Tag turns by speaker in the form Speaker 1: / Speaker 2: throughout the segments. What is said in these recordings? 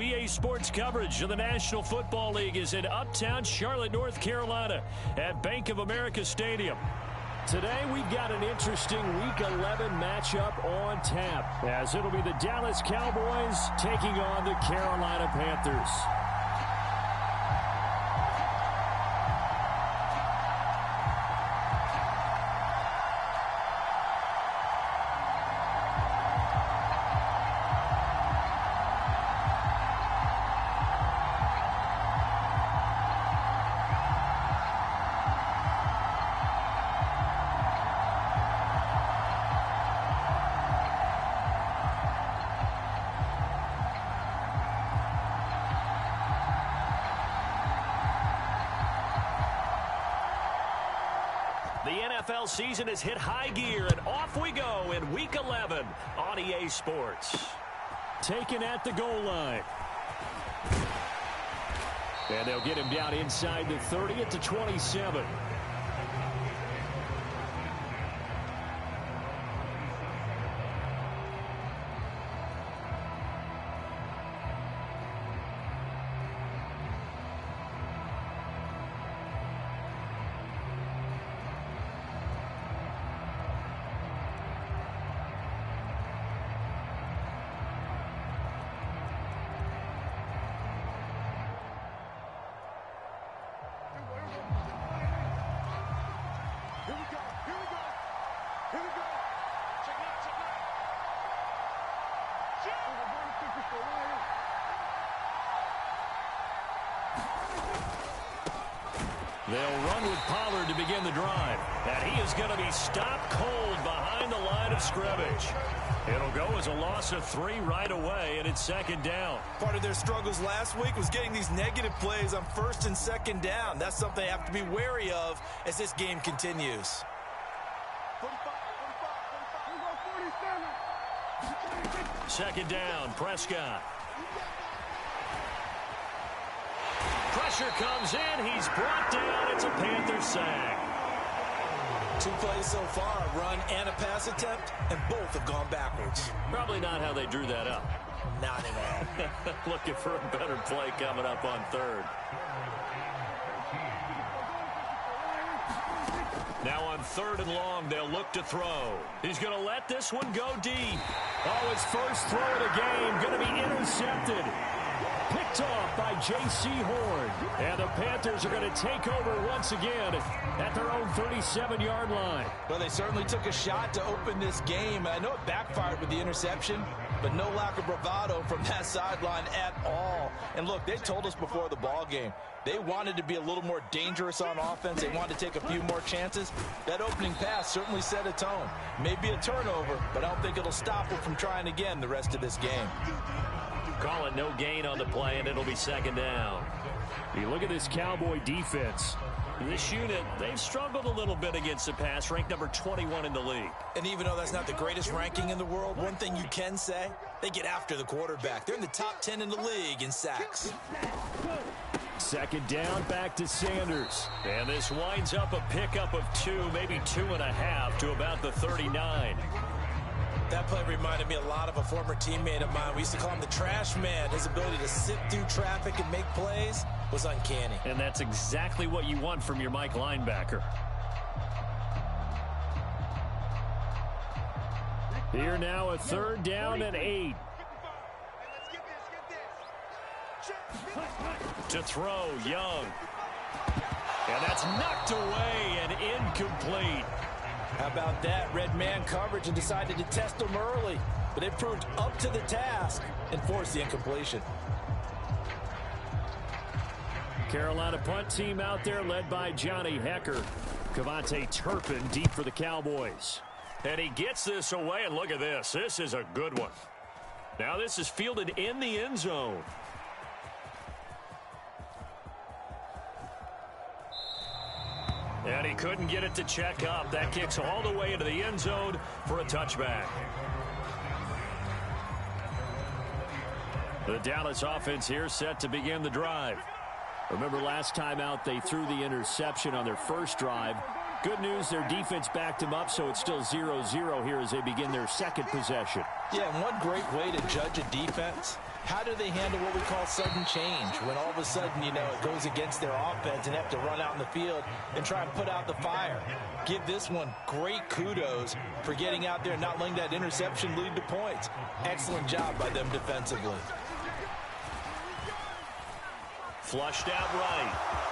Speaker 1: EA Sports coverage of the National Football League is in uptown Charlotte, North Carolina at Bank of America Stadium. Today we've got an interesting Week 11 matchup on tap, as it'll be the Dallas Cowboys taking on the Carolina Panthers. The NFL season has hit high gear, and off we go in Week 11 on EA Sports. Taken at the goal line. And they'll get him down inside the 30 at the 27. They'll run with Pollard to begin the drive. And he is going to be stopped cold behind the line of scrimmage. It'll go as a loss of 3 right away, and it's second down.
Speaker 2: Part of their struggles last week was getting these negative plays on first and second down. That's something they have to be wary of as this game continues.
Speaker 1: Second down, Prescott. Pressure comes in. He's brought down. It's a Panther sack.
Speaker 2: 2 plays so far, a run and a pass attempt, and both have gone backwards.
Speaker 1: Probably not how they drew that up.
Speaker 2: Not at all.
Speaker 1: Looking for a better play coming up on third. Now on 3rd and long, they'll look to throw. He's going to let this one go deep. Oh, his first throw of the game going to be intercepted. Picked off by J.C. Horn. And the Panthers are going to take over once again at their own 37-yard line.
Speaker 2: Well, they certainly took a shot to open this game. I know it backfired with the interception, but no lack of bravado from that sideline at all. And look, they told us before the ball game, they wanted to be a little more dangerous on offense. They wanted to take a few more chances. That opening pass certainly set a tone. Maybe a turnover, but I don't think it'll stop them from trying again the rest of this game.
Speaker 1: Call it no gain on the play, and it'll be second down. You look at this Cowboy defense. This unit, they've struggled a little bit against the pass, ranked number 21 in the league.
Speaker 2: And even though that's not the greatest ranking in the world, one thing you can say, they get after the quarterback. They're in the top 10 in the league in sacks.
Speaker 1: Second down, back to Sanders. And this winds up a pickup of 2, maybe 2.5 to about the 39.
Speaker 2: That play reminded me a lot of a former teammate of mine. We used to call him the trash man. His ability to sift through traffic and make plays was uncanny.
Speaker 1: And that's exactly what you want from your Mike linebacker. Here now, a 3rd down and 8. To throw, Young. And that's knocked away and incomplete.
Speaker 2: How about that? Red man coverage and decided to test them early. But it proved up to the task and forced the incompletion.
Speaker 1: Carolina punt team out there led by Johnny Hecker. Cavante Turpin deep for the Cowboys. And he gets this away, and look at this. This is a good one. Now this is fielded in the end zone. And he couldn't get it to check up. That kicks all the way into the end zone for a touchback. The Dallas offense here set to begin the drive. Remember last time out they threw the interception on their first drive. Good news, their defense backed them up, so it's still 0-0 here as they begin their second possession.
Speaker 2: Yeah, and one great way to judge a defense How do they handle what we call sudden change? When all of a sudden, you know, it goes against their offense and have to run out in the field and try and put out the fire. Give this one great kudos for getting out there and not letting that interception lead to points. Excellent job by them defensively.
Speaker 1: Flushed out right.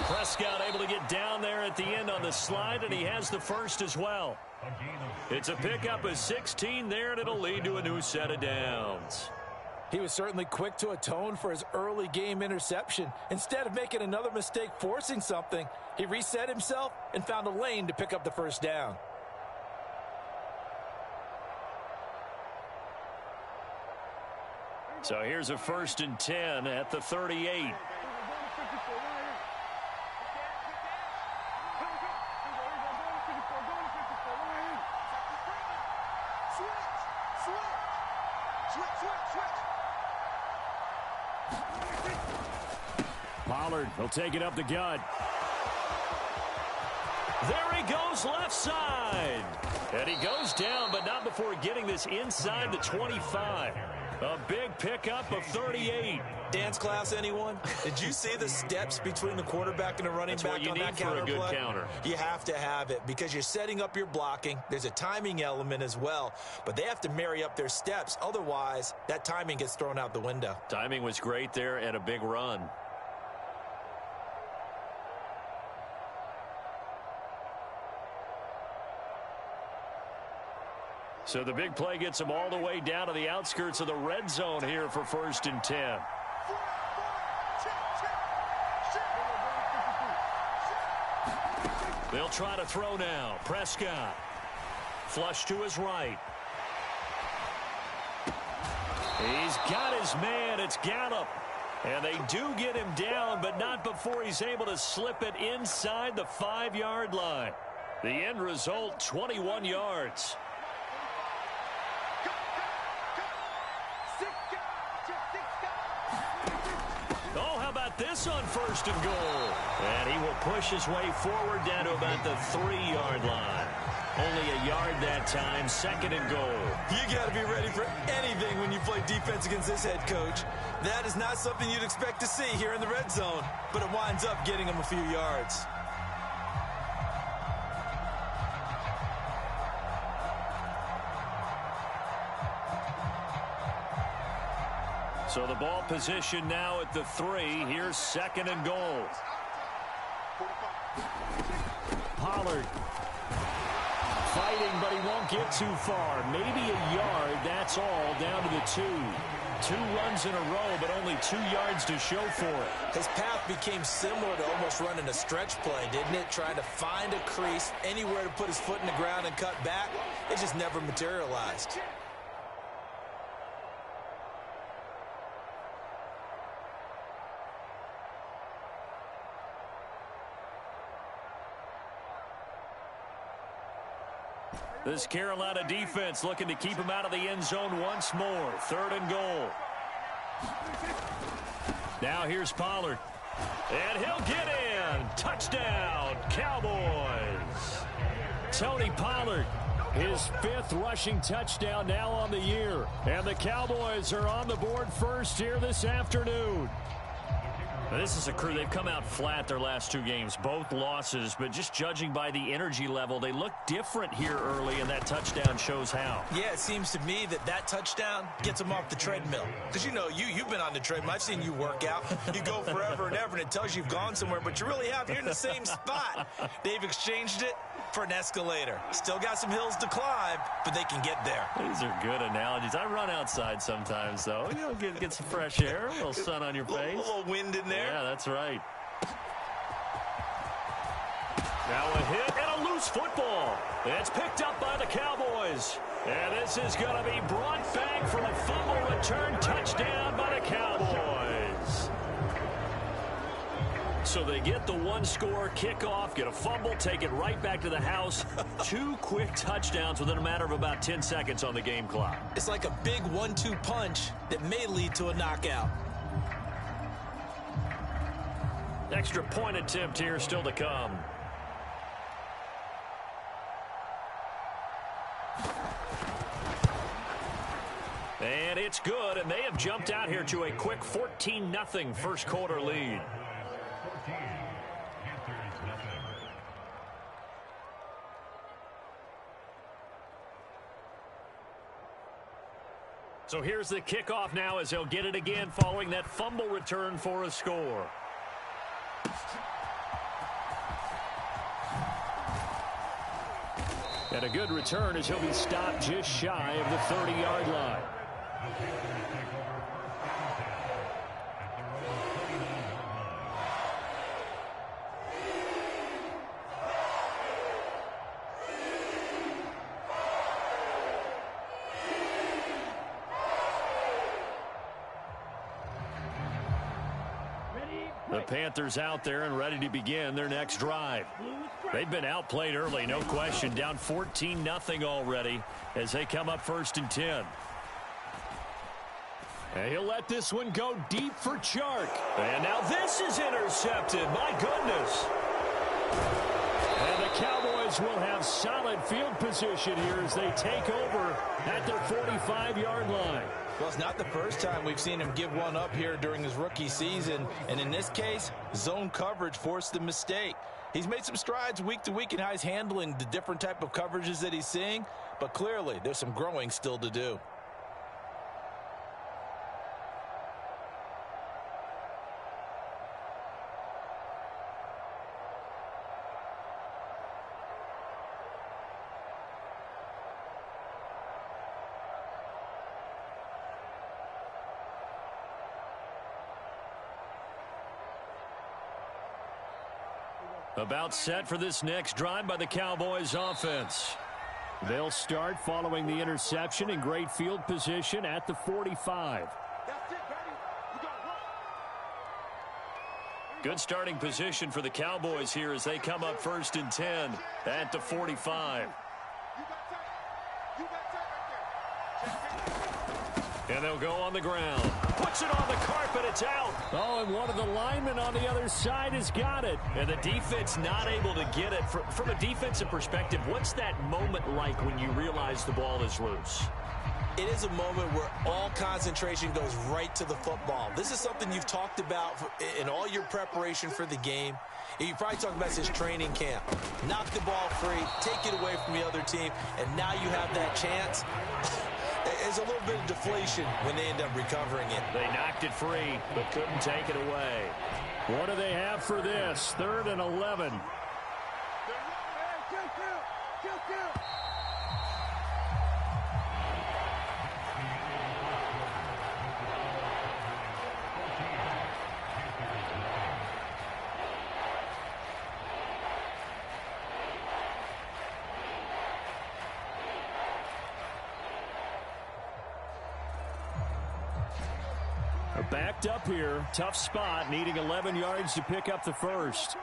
Speaker 1: Prescott able to get down there at the end on the slide, and he has the first as well. It's a pickup of 16 there, and it'll lead to a new set of downs.
Speaker 2: He was certainly quick to atone for his early game interception. Instead of making another mistake forcing something, he reset himself and found a lane to pick up the first down.
Speaker 1: So here's a 1st and 10 at the 38. Pollard will take it up the gut. There he goes left side. And he goes down, but not before getting this inside the 25. A big pickup of 38.
Speaker 2: Dance class, anyone? Did you see the steps between the quarterback and the running back on that counter play?
Speaker 1: That's what you need for a good counter.
Speaker 2: You have to have it because you're setting up your blocking. There's a timing element as well, but they have to marry up their steps. Otherwise, that timing gets thrown out the window.
Speaker 1: Timing was great there and a big run. So the big play gets them all the way down to the outskirts of the red zone here for 1st and 10. They'll try to throw now. Prescott. Flush to his right. He's got his man. It's Gallup. And they do get him down, but not before he's able to slip it inside the 5-yard line. The end result, 21 yards. This on 1st and goal. And he will push his way forward down to about the 3-yard line. Only a yard that time, 2nd and goal.
Speaker 2: You got to be ready for anything when you play defense against this head coach. That is not something you'd expect to see here in the red zone, but it winds up getting him a few yards.
Speaker 1: So the ball position now at the 3. Here's 2nd and goal. Pollard fighting, but he won't get too far. Maybe a yard, that's all, down to the 2. 2 runs in a row, but only 2 yards to show for it.
Speaker 2: His path became similar to almost running a stretch play, didn't it? Trying to find a crease, anywhere to put his foot in the ground and cut back. It just never materialized.
Speaker 1: This Carolina defense looking to keep him out of the end zone once more. 3rd and goal. Now here's Pollard. And he'll get in. Touchdown, Cowboys. Tony Pollard, his 5th rushing touchdown now on the year. And the Cowboys are on the board first here this afternoon. This is a crew, they've come out flat their last 2 games, both losses, but just judging by the energy level, they look different here early, and that touchdown shows how.
Speaker 2: Yeah, it seems to me that touchdown gets them off the treadmill. Because, you know, you've been on the treadmill. I've seen you work out. You go forever and ever, and it tells you you've gone somewhere, but you really have. You're in the same spot. They've exchanged it for an escalator. Still got some hills to climb, but they can get there.
Speaker 1: These are good analogies. I run outside sometimes, though. You know, get some fresh air, a little sun on your face.
Speaker 2: A little wind in there.
Speaker 1: Yeah, that's right. Now a hit and a loose football. It's picked up by the Cowboys. And this is going to be brought back from a fumble return touchdown by the Cowboys. So they get the 1-score kickoff, get a fumble, take it right back to the house. 2 quick touchdowns within a matter of about 10 seconds on the game clock.
Speaker 2: It's like a big 1-2 punch that may lead to a knockout.
Speaker 1: Extra point attempt here still to come. And it's good, and they have jumped out here to a quick 14-0 first quarter lead. So here's the kickoff now as they'll get it again following that fumble return for a score. And a good return as he'll be stopped just shy of the 30-yard line. The Panthers out there and ready to begin their next drive. They've been outplayed early, no question. Down 14-0 already as they come up 1st and 10. And he'll let this one go deep for Chark. And now this is intercepted. My goodness. And the Cowboys will have solid field position here as they take over at their 45-yard line.
Speaker 2: Well, it's not the first time we've seen him give one up here during his rookie season. And in this case, zone coverage forced the mistake. He's made some strides week to week in how he's handling the different type of coverages that he's seeing. But clearly, there's some growing still to do.
Speaker 1: About set for this next drive by the Cowboys offense. They'll start following the interception in great field position at the 45. Good starting position for the Cowboys here as they come up 1st and 10 at the 45. And they'll go on the ground. Puts it on the carpet. It's out. Oh, and one of the linemen on the other side has got it. And the defense not able to get it. From a defensive perspective, what's that moment like when you realize the ball is loose?
Speaker 2: It is a moment where all concentration goes right to the football. This is something you've talked about in all your preparation for the game. You probably talked about this training camp. Knock the ball free, take it away from the other team, and now you have that chance. There's a little bit of deflation when they end up recovering it.
Speaker 1: They knocked it free, but couldn't take it away. What do they have for this? 3rd and 11. Backed up here. Tough spot. Needing 11 yards to pick up the first.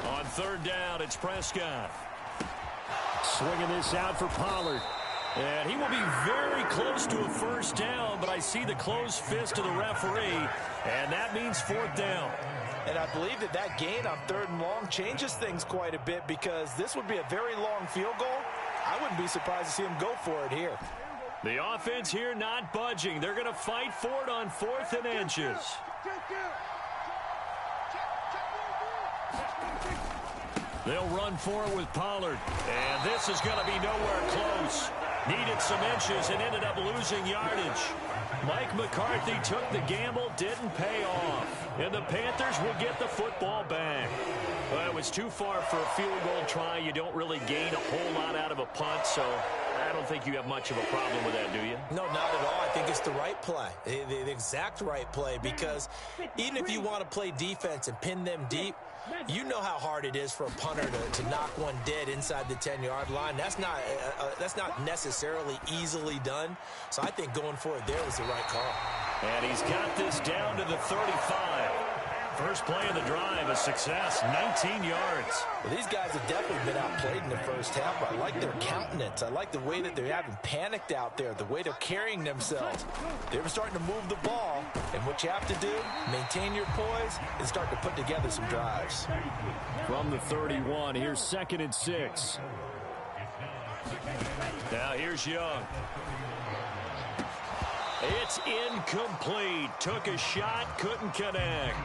Speaker 1: On 3rd down, it's Prescott. Swinging this out for Pollard. And he will be very close to a first down, but I see the closed fist of the referee, and that means 4th down.
Speaker 2: And I believe that gain on 3rd and long changes things quite a bit because this would be a very long field goal. I wouldn't be surprised to see him go for it here.
Speaker 1: The offense here not budging. They're going to fight for it on 4th and inches. They'll run for it with Pollard. And this is going to be nowhere close. Needed some inches and ended up losing yardage. Mike McCarthy took the gamble, didn't pay off. And the Panthers will get the football back. Well, it was too far for a field goal try. You don't really gain a whole lot out of a punt, so I don't think you have much of a problem with that, do you?
Speaker 2: No, not at all. I think it's the right play, the exact right play, because even if you want to play defense and pin them deep, you know how hard it is for a punter to knock one dead inside the 10-yard line. That's not necessarily easily done. So I think going for it there was the right call.
Speaker 1: And he's got this down to the 35. First play of the drive, a success, 19 yards.
Speaker 2: Well, these guys have definitely been outplayed in the first half, but I like their countenance. I like the way that they're having panicked out there, the way they're carrying themselves. They're starting to move the ball, and what you have to do, maintain your poise and start to put together some drives. From the 31, here's 2nd and 6.
Speaker 1: Now here's Young. It's incomplete. Took a shot, couldn't connect.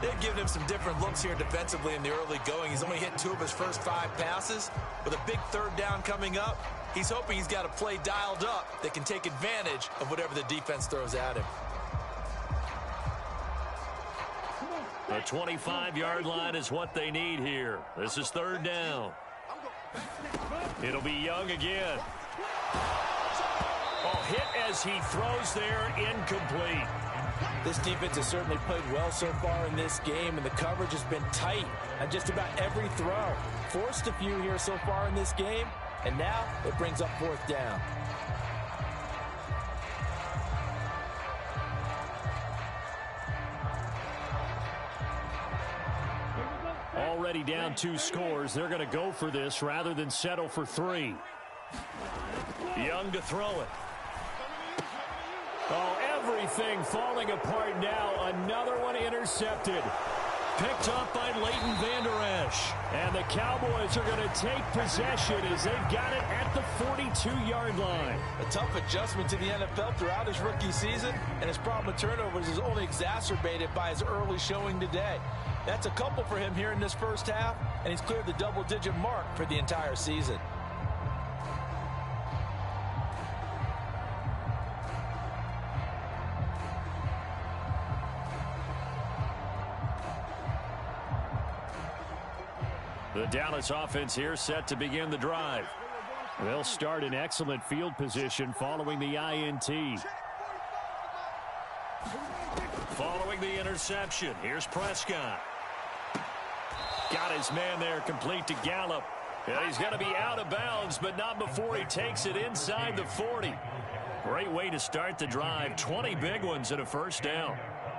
Speaker 2: They've given him some different looks here defensively in the early going. He's only hit 2 of his first 5 passes. With a big third down coming up, he's hoping he's got a play dialed up that can take advantage of whatever the defense throws at him.
Speaker 1: The 25-yard line is what they need here. This is third down. It'll be Young again. Oh, hit as he throws there, incomplete.
Speaker 2: This defense has certainly played well so far in this game, and the coverage has been tight on just about every throw. Forced a few here so far in this game, and now it brings up fourth down.
Speaker 1: Already down 2 scores. They're going to go for this rather than settle for 3. Young to throw it. Oh, everything falling apart now. Another one intercepted. Picked up by Leighton Vander Esch. And the Cowboys are going to take possession as they've got it at the 42-yard line.
Speaker 2: A tough adjustment to the NFL throughout his rookie season, and his problem with turnovers is only exacerbated by his early showing today. That's a couple for him here in this first half, and he's cleared the double-digit mark for the entire season.
Speaker 1: The Dallas offense here set to begin the drive. They'll start in excellent field position following the INT. Following the interception, here's Prescott. Got his man there complete to Gallup. And he's going to be out of bounds, but not before he takes it inside the 40. Great way to start the drive. 20 big ones and a first down.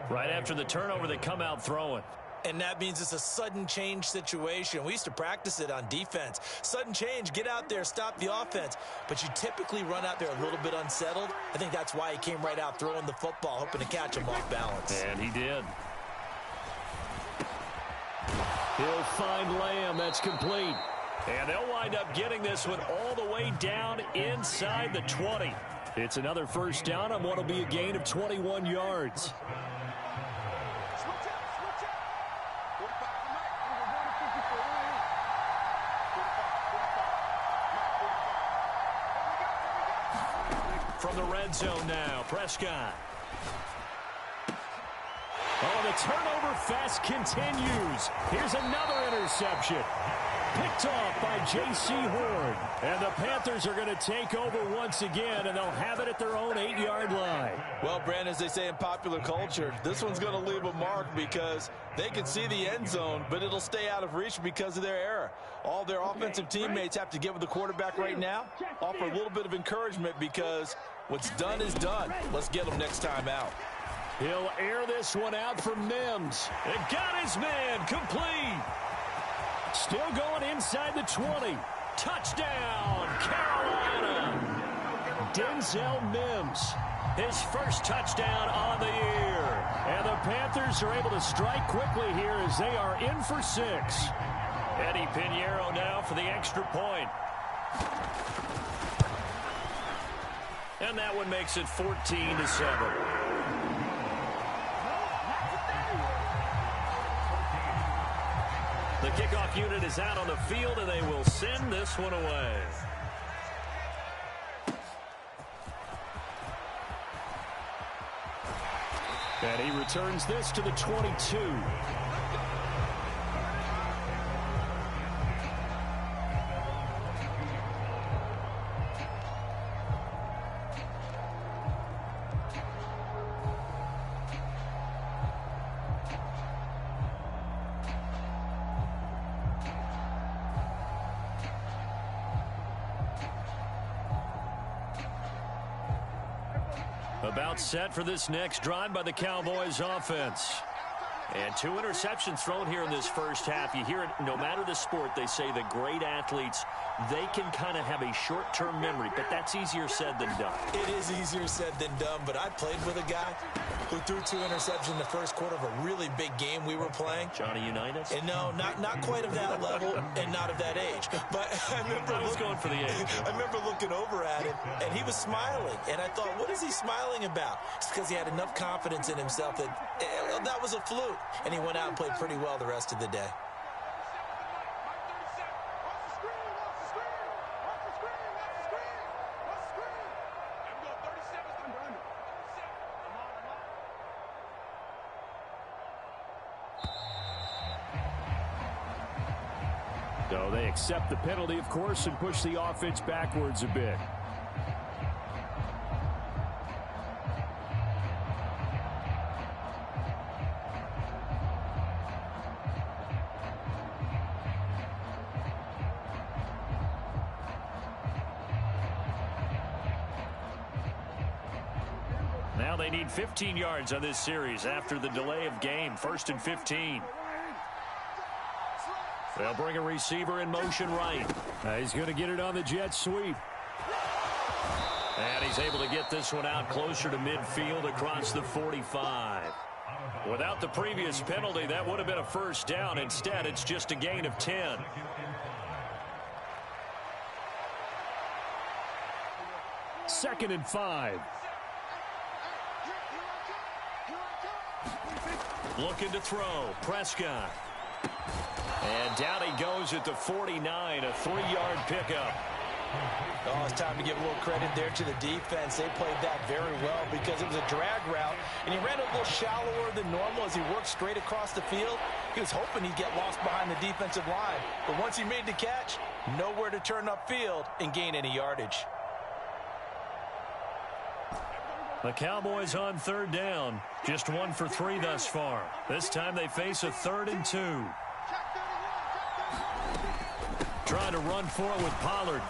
Speaker 1: Right after the turnover, they come out throwing.
Speaker 2: And that means it's a sudden change situation. We used to practice it on defense. Sudden change, get out there, stop the offense. But you typically run out there a little bit unsettled. I think that's why he came right out throwing the football, hoping to catch him off balance.
Speaker 1: And he did. He'll find Lamb. That's complete. And they'll wind up getting this one all the way down inside the 20. It's another first down on what will be a gain of 21 yards. From the red zone now, Prescott. Oh, the turnover fest continues. Here's another interception. Picked off by J.C. Horn. And the Panthers are going to take over once again, and they'll have it at their own 8-yard line.
Speaker 2: Well, Brandon, as they say in popular culture, this one's going to leave a mark because they can see the end zone, but it'll stay out of reach because of their error. All their offensive teammates have to get with the quarterback right now, offer a little bit of encouragement because what's done is done. Let's get them next time out.
Speaker 1: He'll air this one out for Mims. And got his man complete. Still going inside the 20. Touchdown, Carolina. Denzel Mims, his first touchdown on the year. And the Panthers are able to strike quickly here as they are in for 6. Eddie Pinheiro now for the extra point. And that one makes it 14-7. The kickoff unit is out on the field, and they will send this one away. And he returns this to the 22. About set for this next drive by the Cowboys offense. And 2 interceptions thrown here in this first half. You hear it, no matter the sport, they say the great athletes, they can kind of have a short-term memory, but that's easier said than done.
Speaker 2: It is easier said than done, but I played with a guy who threw 2 interceptions in the first quarter of a really big game we were playing.
Speaker 1: Johnny Unitas?
Speaker 2: And no, not quite of that level and not of that age. But I was
Speaker 1: going for the age.
Speaker 2: I remember looking over at him, and he was smiling. And I thought, what is he smiling about? It's because he had enough confidence in himself that was a fluke. And he went out and played pretty well the rest of the day.
Speaker 1: So they accept the penalty, of course, and push the offense backwards a bit. Now they need 15 yards on this series after the delay of game. 1st and 15. They'll bring a receiver in motion right. He's going to get it on the jet sweep. And he's able to get this one out closer to midfield across the 45. Without the previous penalty, that would have been a first down. Instead, it's just a gain of 10. Second and 5. Looking to throw. Prescott. And down he goes at the 49, a 3-yard pickup.
Speaker 2: Oh, it's time to give a little credit there to the defense. They played that very well because it was a drag route, and he ran a little shallower than normal as he worked straight across the field. He was hoping he'd get lost behind the defensive line, but once he made the catch, nowhere to turn upfield and gain any yardage.
Speaker 1: The Cowboys on 3rd down, just 1 for 3 thus far. This time they face a 3rd and 2. Trying to run for it with Pollard.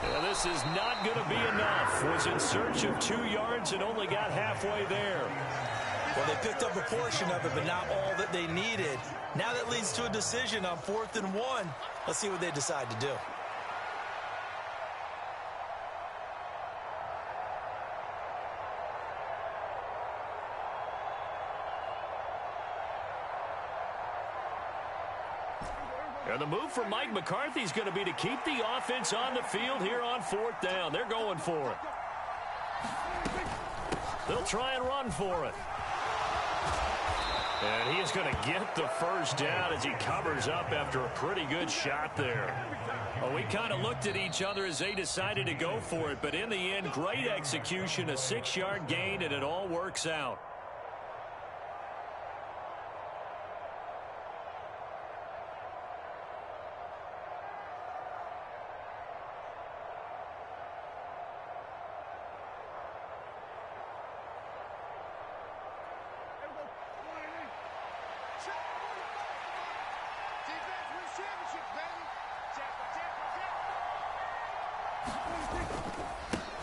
Speaker 1: Yeah, this is not going to be enough. Was in search of 2 yards and only got halfway there.
Speaker 2: Well, they picked up a portion of it, but not all that they needed. Now that leads to a decision on 4th and 1. Let's see what they decide to do.
Speaker 1: And the move from Mike McCarthy is going to be to keep the offense on the field here on 4th down. They're going for it. They'll try and run for it. And he is going to get the first down as he covers up after a pretty good shot there. Well, we kind of looked at each other as they decided to go for it, but in the end, great execution, a 6-yard gain, and it all works out.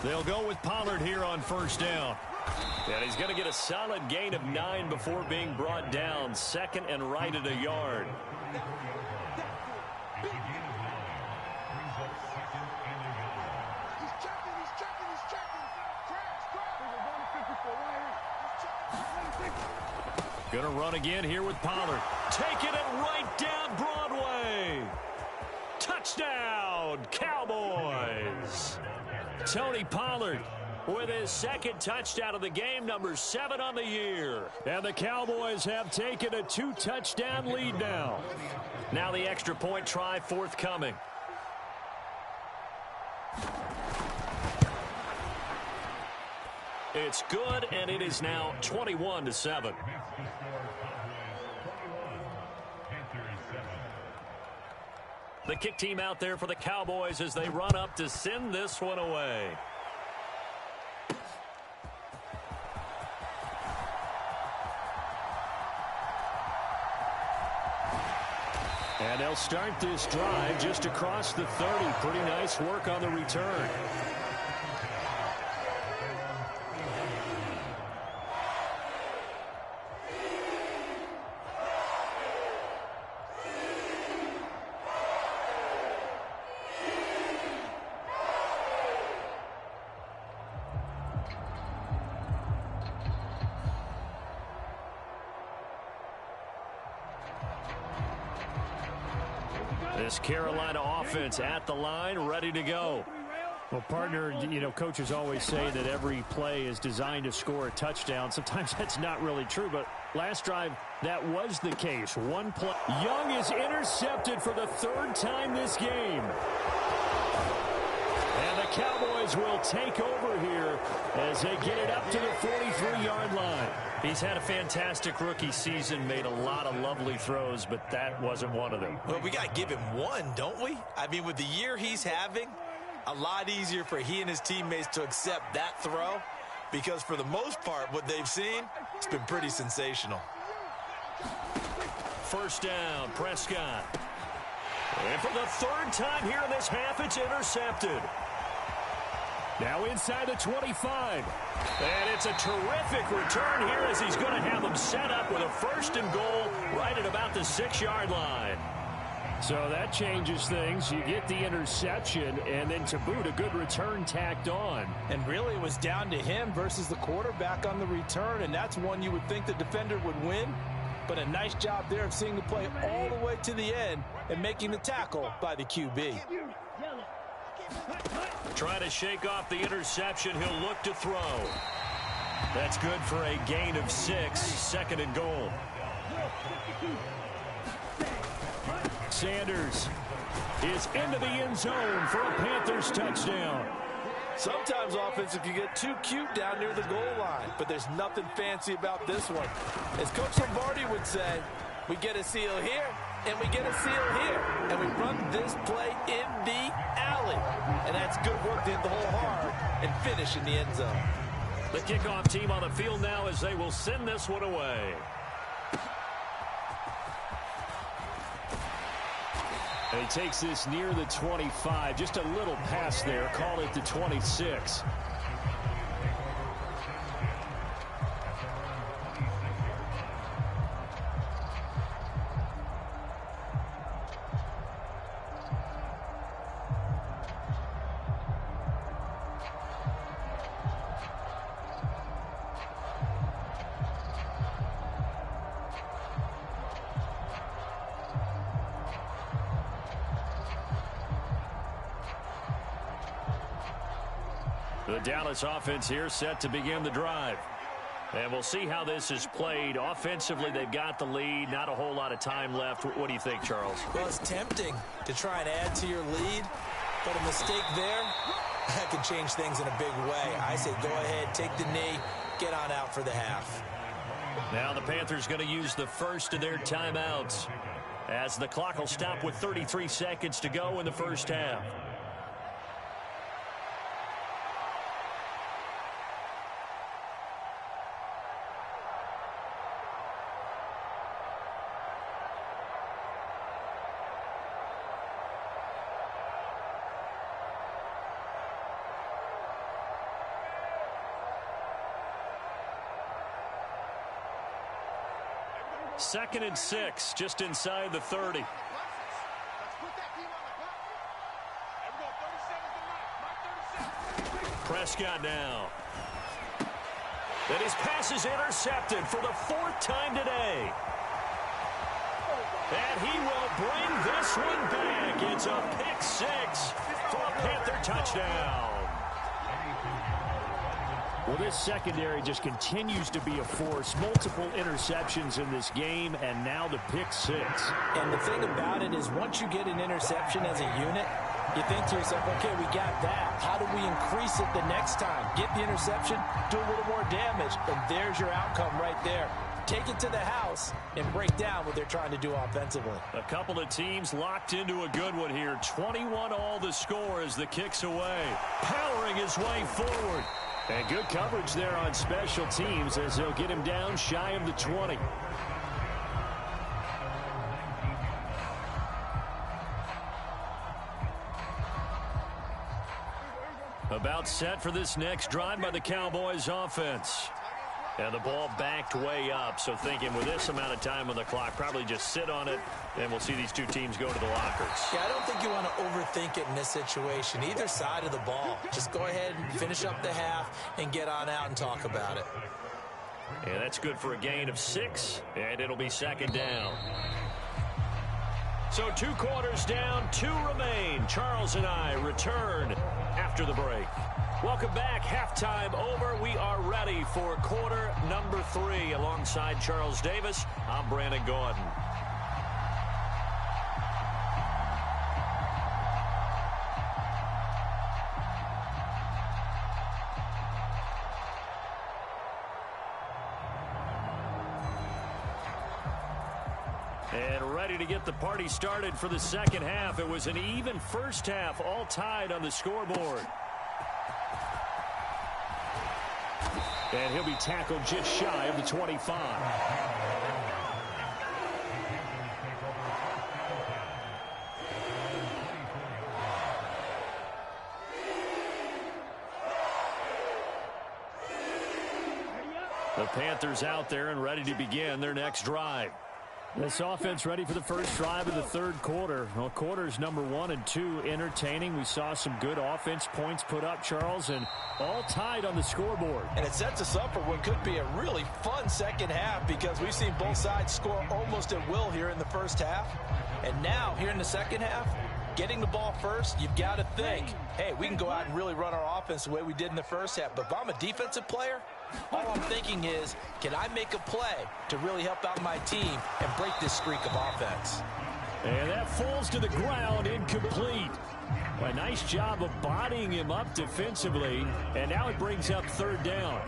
Speaker 1: They'll go with Pollard here on 1st down. And he's going to get a solid gain of 9 before being brought down. 2nd and right at a yard. Going to run again here with Pollard. Taking it right down Broadway. Touchdown, Cowboys. Tony Pollard with his 2nd touchdown of the game, number 7 on the year. And the Cowboys have taken a 2-touchdown lead now. Now the extra point try forthcoming. It's good, and it is now 21-7. The kick team out there for the Cowboys as they run up to send this one away. And they'll start this drive just across the 30. Pretty nice work on the return. This Carolina offense at the line, ready to go. Well, partner, you know, coaches always say that every play is designed to score a touchdown. Sometimes that's not really true, but last drive, that was the case. One play. Young is intercepted for the third time this game. And the Cowboys will take over here as they get it up to the 43-yard line. He's had a fantastic rookie season, made a lot of lovely throws, but that wasn't one of them.
Speaker 2: Well, we got to give him one, don't we? I mean, with the year he's having, a lot easier for he and his teammates to accept that throw, because for the most part, what they've seen, it's been pretty sensational.
Speaker 1: First down, Prescott. And for the third time here in this half, it's intercepted. Now inside the 25. And it's a terrific return here as he's going to have them set up with a first and goal right at about the 6-yard line. So that changes things. You get the interception, and then to boot, a good return tacked on.
Speaker 2: And really, it was down to him versus the quarterback on the return, and that's one you would think the defender would win. But a nice job there of seeing the play all the way to the end and making the tackle by the QB.
Speaker 1: Trying to shake off the interception. He'll look to throw. That's good for a gain of 6, second and goal. Sanders is into the end zone for a Panthers touchdown.
Speaker 2: Sometimes offense, if you get too cute down near the goal line, but there's nothing fancy about this one. As Coach Lombardi would say, we get a seal here, and we get a seal here, and we run this play in the alley. And that's good work to hit the hole hard and finish in the end zone.
Speaker 1: The kickoff team on the field now as they will send this one away. And he takes this near the 25. Just a little pass there. Call it the 26. The Dallas offense here set to begin the drive. And we'll see how this is played. Offensively, they've got the lead. Not a whole lot of time left. What do you think, Charles?
Speaker 2: Well, it's tempting to try and add to your lead, but a mistake there, that can change things in a big way. I say go ahead, take the knee, get on out for the half.
Speaker 1: Now the Panthers going to use the first of their timeouts as the clock will stop with 33 seconds to go in the first half. Second and 6, just inside the 30. Prescott now. And his pass is intercepted for the 4th time today. And he will bring this one back. It's a pick 6 for a Panther touchdown. Well, this secondary just continues to be a force. Multiple interceptions in this game, and now the pick 6.
Speaker 2: And the thing about it is once you get an interception as a unit, you think to yourself, okay, we got that. How do we increase it the next time? Get the interception, do a little more damage, and there's your outcome right there. Take it to the house and break down what they're trying to do offensively.
Speaker 1: A couple of teams locked into a good one here. 21 all the score as the kick's away. Powering his way forward. And good coverage there on special teams as they'll get him down shy of the 20. About set for this next drive by the Cowboys offense. And the ball backed way up, so thinking with this amount of time on the clock, probably just sit on it, and we'll see these two teams go to the lockers.
Speaker 2: Yeah, I don't think you want to overthink it in this situation. Either side of the ball. Just go ahead and finish up the half and get on out and talk about it.
Speaker 1: And that's good for a gain of 6, and it'll be second down. So 2 quarters down, 2 remain. Charles and I return after the break. Welcome back. Halftime over. We are ready for quarter number 3. Alongside Charles Davis, I'm Brandon Gaudin. And ready to get the party started for the second half. It was an even first half, all tied on the scoreboard. And he'll be tackled just shy of the 25. The Panthers out there and ready to begin their next drive. This offense ready for the first drive of the third quarter. Well, quarters number 1 and 2 entertaining. We saw some good offense points put up, Charles, and all tied on the scoreboard.
Speaker 2: And it sets us up for what could be a really fun second half because we've seen both sides score almost at will here in the first half. And now, here in the second half, getting the ball first, you've got to think, hey, we can go out and really run our offense the way we did in the first half. But if I'm a defensive player, all I'm thinking is, can I make a play to really help out my team and break this streak of offense?
Speaker 1: And that falls to the ground, incomplete. A nice job of bodying him up defensively, and now it brings up third down.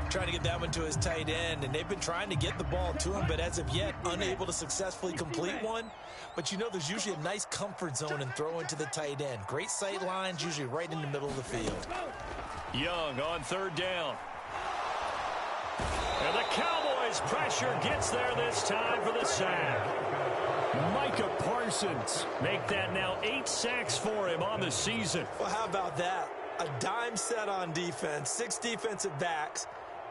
Speaker 2: Trying to get that one to his tight end, and they've been trying to get the ball to him, but as of yet, unable to successfully complete one. But you know there's usually a nice comfort zone in throwing to the tight end. Great sight lines, usually right in the middle of the field.
Speaker 1: Young on third down. And the Cowboys' pressure gets there this time for the sack. Micah Parsons make that now 8 sacks for him on the season.
Speaker 3: Well, how about that? A dime set on defense, 6 defensive backs.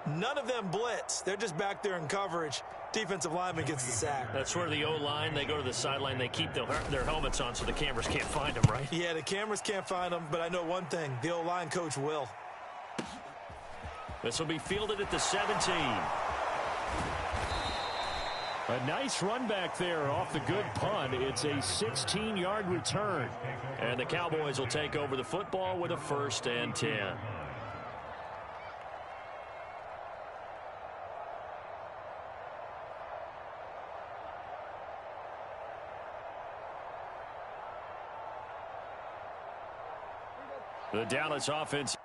Speaker 3: None of them blitz. They're just back there in coverage. Defensive lineman gets the sack.
Speaker 1: That's where the O-line, they go to the sideline, they keep their helmets on so the cameras can't find them, right?
Speaker 3: Yeah, the cameras can't find them, but I know one thing. The O-line coach will.
Speaker 1: This will be fielded at the 17. A nice run back there off the good punt. It's a 16-yard return. And the Cowboys will take over the football with a 1st and 10. The Dallas offense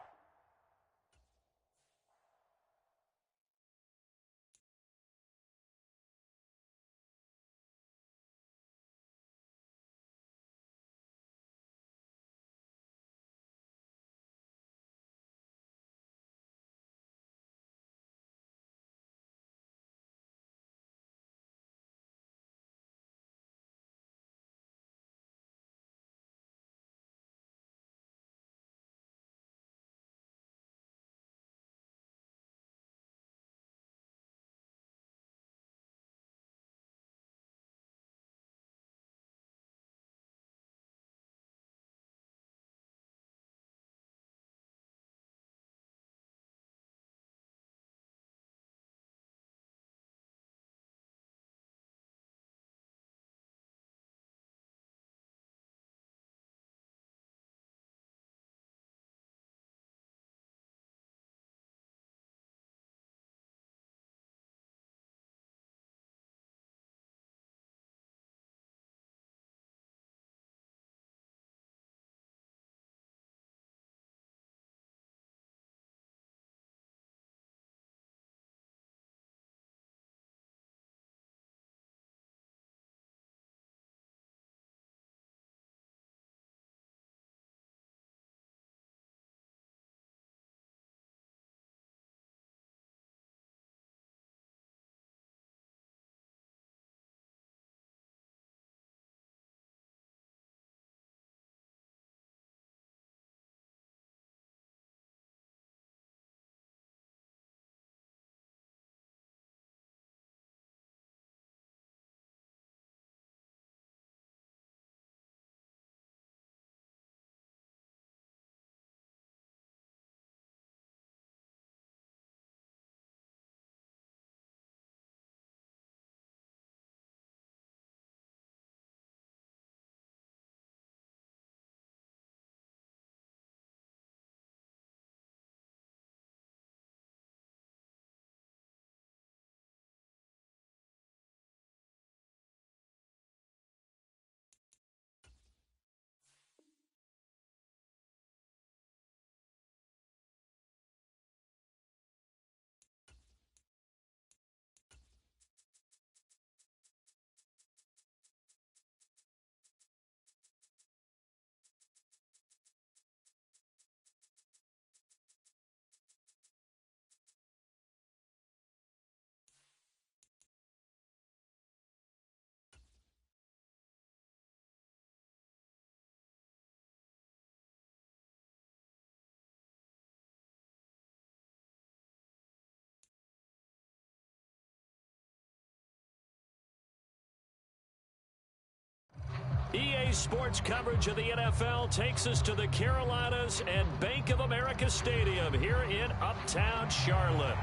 Speaker 1: Today's sports coverage of the NFL takes us to the Carolinas and Bank of America Stadium here in Uptown Charlotte.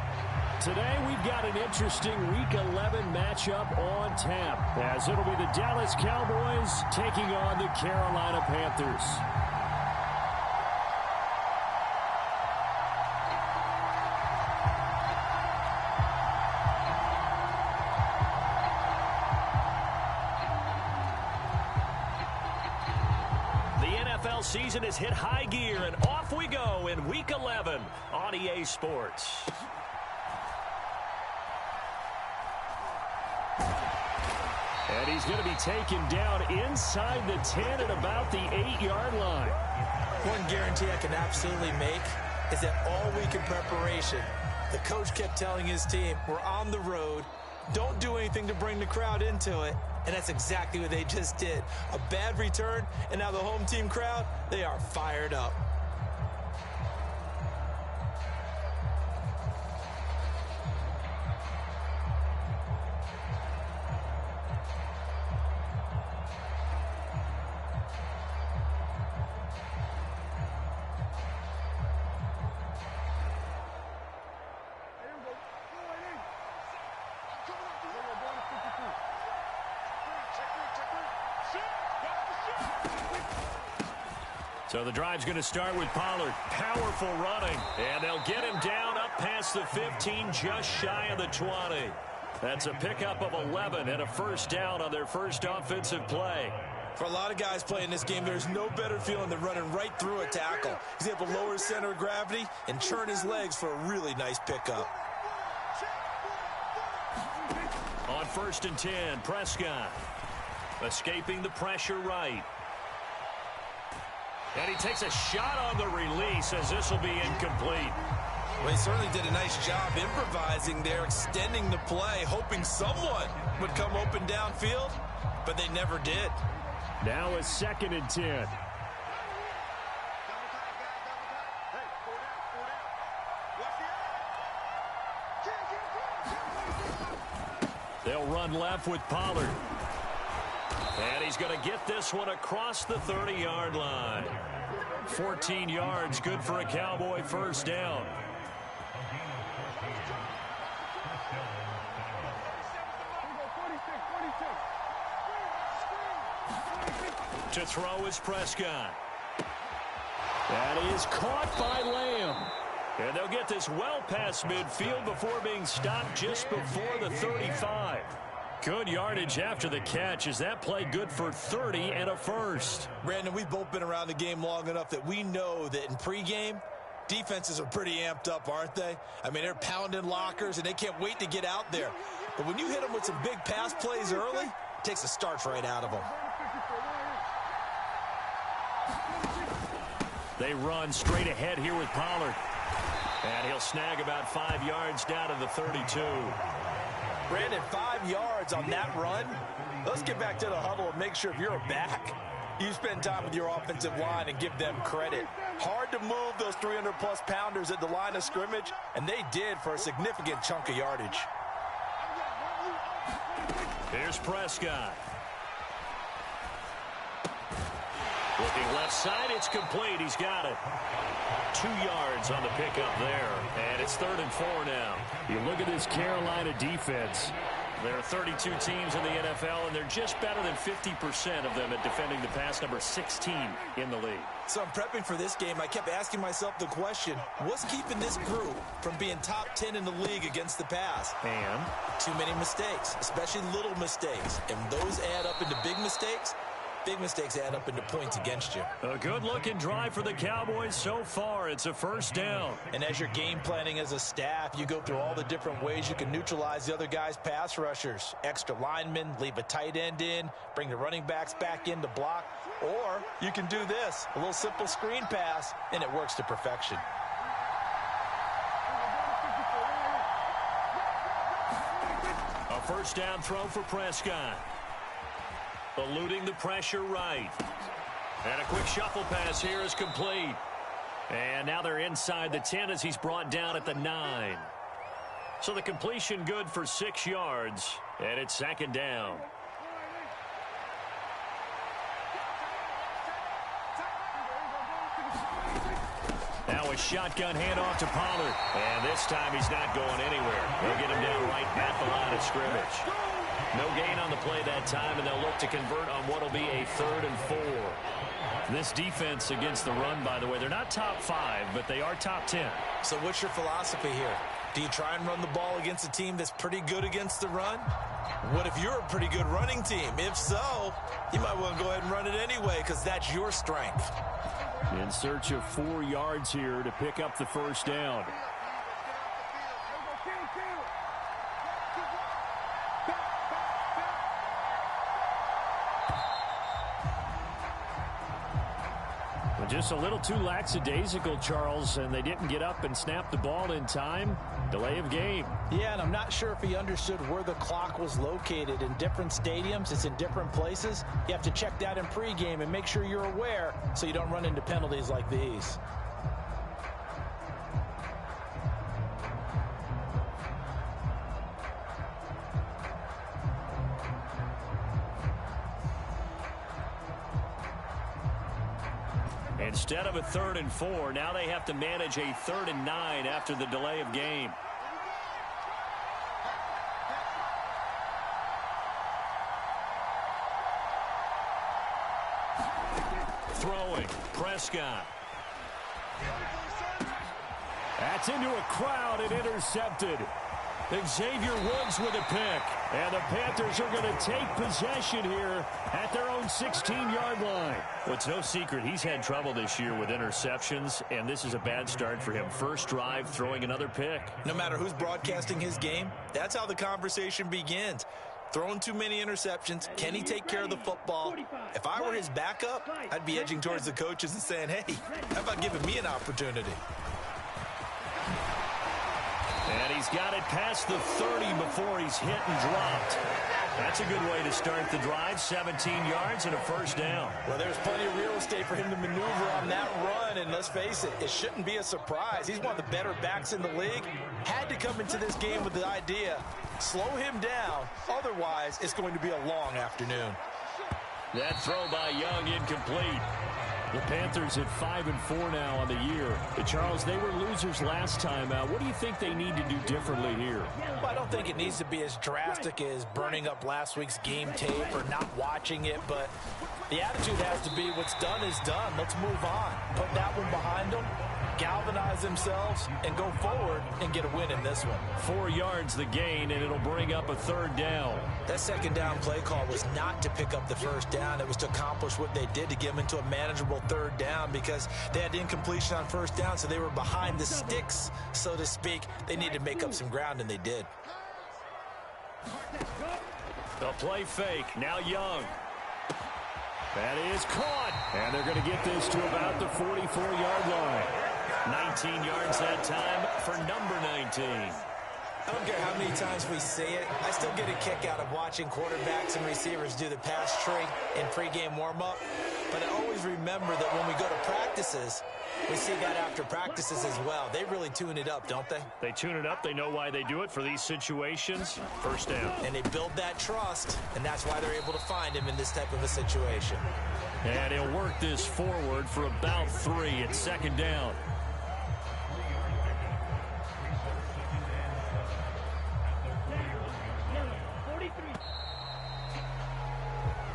Speaker 1: Today we've got an interesting Week 11 matchup on tap, as it'll be the Dallas Cowboys taking on the Carolina Panthers. Season has hit high gear, and off we go in Week 11 on EA Sports. And he's going to be taken down inside the 10 at about the 8-yard line.
Speaker 3: One guarantee I can absolutely make is that all week in preparation, the coach kept telling his team, we're on the road, don't do anything to bring the crowd into it. And that's exactly what they just did. A bad return, and now the home team crowd, they are fired up.
Speaker 1: So the drive's going to start with Pollard. Powerful running. And they'll get him down up past the 15, just shy of the 20. That's a pickup of 11 and a first down on their first offensive play.
Speaker 3: For a lot of guys playing this game, there's no better feeling than running right through a tackle. He's able to lower his center of gravity and churn his legs for a really nice pickup.
Speaker 1: On 1st and 10, Prescott escaping the pressure right. And he takes a shot on the release, as this will be incomplete.
Speaker 3: Well, he certainly did a nice job improvising there, extending the play, hoping someone would come open downfield, but they never did.
Speaker 1: Now a 2nd and 10. They'll run left with Pollard. And he's going to get this one across the 30-yard line. 14 yards, good for a Cowboy first down. To throw is Prescott. That is caught by Lamb. And they'll get this well past midfield before being stopped just before the 35. Good yardage after the catch. Is that play good for 30 and a first?
Speaker 3: Brandon, we've both been around the game long enough that we know that in pregame, defenses are pretty amped up, aren't they? I mean, they're pounding lockers, and they can't wait to get out there. But when you hit them with some big pass plays early, it takes the starch right out of them.
Speaker 1: They run straight ahead here with Pollard. And he'll snag about 5 yards down to the 32.
Speaker 3: Brandon, 5 yards on that run. Let's get back to the huddle and make sure if you're a back, you spend time with your offensive line and give them credit. Hard to move those 300-plus pounders at the line of scrimmage, and they did for a significant chunk of yardage.
Speaker 1: Here's Prescott. Looking left side, it's complete. He's got it. 2 yards on the pickup there. And it's 3rd and 4 now. You look at this Carolina defense. There are 32 teams in the NFL, and they're just better than 50% of them at defending the pass, number 16 in the league.
Speaker 3: So I'm prepping for this game. I kept asking myself the question, what's keeping this group from being top 10 in the league against the pass?
Speaker 1: And?
Speaker 3: Too many mistakes, especially little mistakes. And those add up into big mistakes. Big mistakes add up into points against you.
Speaker 1: A good-looking drive for the Cowboys so far. It's a first down.
Speaker 3: And as you're game planning as a staff, you go through all the different ways you can neutralize the other guy's pass rushers. Extra linemen, leave a tight end in, bring the running backs back in to block. Or you can do this, a little simple screen pass, and it works to perfection.
Speaker 1: A first down throw for Prescott. Eluding the pressure right. And a quick shuffle pass here is complete. And now they're inside the 10 as he's brought down at the 9. So the completion good for 6 yards. And it's 2nd down. Now a shotgun handoff to Pollard. And this time he's not going anywhere. They'll get him down right at the line of scrimmage. No gain on the play that time, and they'll look to convert on what will be a 3rd and 4. This defense against the run, by the way, they're not top 5, but they are top 10.
Speaker 3: So what's your philosophy here? Do you try and run the ball against a team that's pretty good against the run? What if you're a pretty good running team? If so, you might want to go ahead and run it anyway because that's your strength.
Speaker 1: In search of 4 yards here to pick up the first down. Just a little too lackadaisical, Charles, and they didn't get up and snap the ball in time. Delay of game.
Speaker 3: Yeah, and I'm not sure if he understood where the clock was located. In different stadiums, it's in different places. You have to check that in pregame and make sure you're aware so you don't run into penalties like these.
Speaker 1: Instead of a 3rd and 4, now they have to manage a 3rd and 9 after the delay of game. Throwing, Prescott. That's into a crowd and intercepted. Xavier Woods with a pick. And the Panthers are going to take possession here at their own 16-yard line. Well, it's no secret he's had trouble this year with interceptions, and this is a bad start for him. First drive, throwing another pick.
Speaker 3: No matter who's broadcasting his game, that's how the conversation begins. Throwing too many interceptions. Can he take care of the football? If I were his backup, I'd be edging towards the coaches and saying, hey, how about giving me an opportunity?
Speaker 1: And he's got it past the 30 before he's hit and dropped. That's a good way to start the drive. 17 yards and a first down.
Speaker 3: Well, there's plenty of real estate for him to maneuver on that run. And let's face it, it shouldn't be a surprise. He's one of the better backs in the league. Had to come into this game with the idea, slow him down. Otherwise, it's going to be a long afternoon.
Speaker 1: That throw by Young incomplete. The Panthers at 5 and 4 now on the year. Charles, they were losers last time out. What do you think they need to do differently here?
Speaker 3: Well, I don't think it needs to be as drastic as burning up last week's game tape or not watching it, but the attitude has to be what's done is done. Let's move on. Put that one behind them, galvanize themselves, and go forward and get a win in this one.
Speaker 1: 4 yards the gain, and it'll bring up a 3rd down.
Speaker 3: That 2nd down play call was not to pick up the first down. It was to accomplish what they did to get them into a manageable 3rd down because they had incompletion on 1st down, so they were behind the sticks, so to speak. They needed to make up some ground, and they did.
Speaker 1: The play fake. Now Young. That is caught. And they're going to get this to about the 44-yard line. 19 yards that time for number 19.
Speaker 3: I don't care how many times we see it. I still get a kick out of watching quarterbacks and receivers do the pass tree in pregame warm-up. But I always remember that when we go to practices, we see that after practices as well. They really tune it up, don't they?
Speaker 1: They tune it up. They know why they do it for these situations. First down.
Speaker 3: And they build that trust, and that's why they're able to find him in this type of a situation.
Speaker 1: And he'll work this forward for about 3 at 2nd down.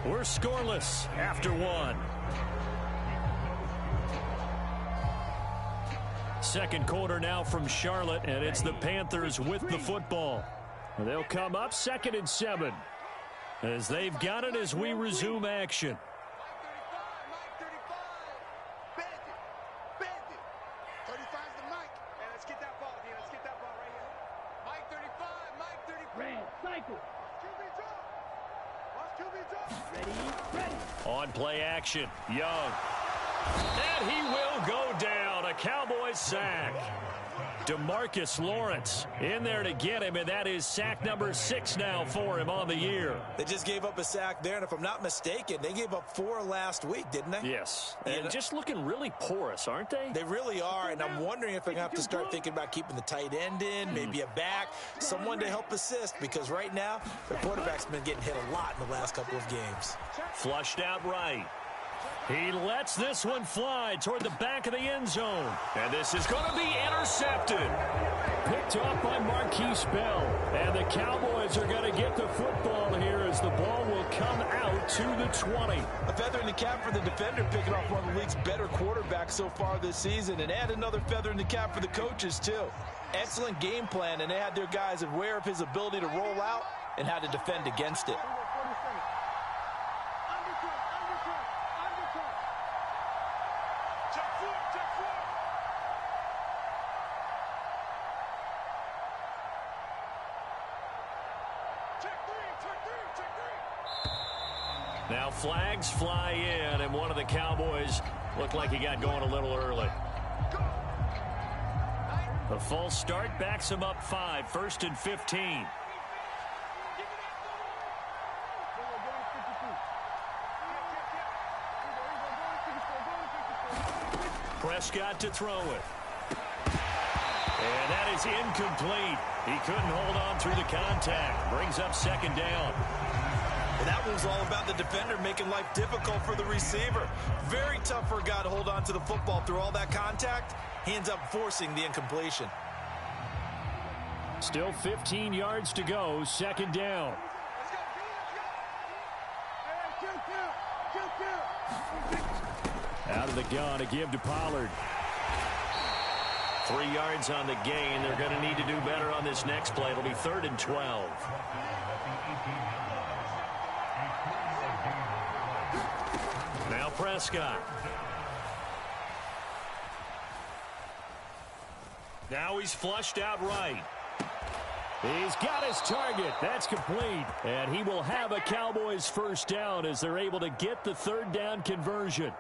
Speaker 1: We're scoreless after 1. Second quarter now from Charlotte, and it's the Panthers with the football. They'll come up 2nd and 7 as they've got it as we resume action. On play action, Young. And he will go down. A Cowboys sack. DeMarcus Lawrence in there to get him, and that is sack number 6 now for him on the year.
Speaker 3: They just gave up a sack there, and if I'm not mistaken, they gave up 4 last week, didn't they?
Speaker 1: Yes, and just looking really porous, aren't they?
Speaker 3: They really are, and I'm wondering if they're going to have to start thinking about keeping the tight end in, maybe a back, someone to help assist, because right now, their quarterback's been getting hit a lot in the last couple of games.
Speaker 1: Flushed out right. He lets this one fly toward the back of the end zone. And this is going to be intercepted. Picked up by Marquise Bell. And the Cowboys are going to get the football here as the ball will come out to the 20.
Speaker 2: A feather in the cap for the defender, picking off one of the league's better quarterbacks so far this season. And add another feather in the cap for the coaches, too. Excellent game plan, and they had their guys aware of his ability to roll out and how to defend against it.
Speaker 1: Now flags fly in, and one of the Cowboys looked like he got going a little early. The false start backs him up 5, 1st and 15. Prescott to throw it. And that is incomplete. He couldn't hold on through the contact. Brings up 2nd down.
Speaker 2: And that was all about the defender making life difficult for the receiver. Very tough for a guy to hold on to the football through all that contact. He ends up forcing the incompletion.
Speaker 1: Still 15 yards to go, 2nd down. Out of the gun to give to Pollard. 3 yards on the gain. They're going to need to do better on this next play. It'll be 3rd and 12. Now Prescott. Now he's flushed out right. He's got his target. That's complete. And he will have a Cowboys 1st down as they're able to get the 3rd down conversion.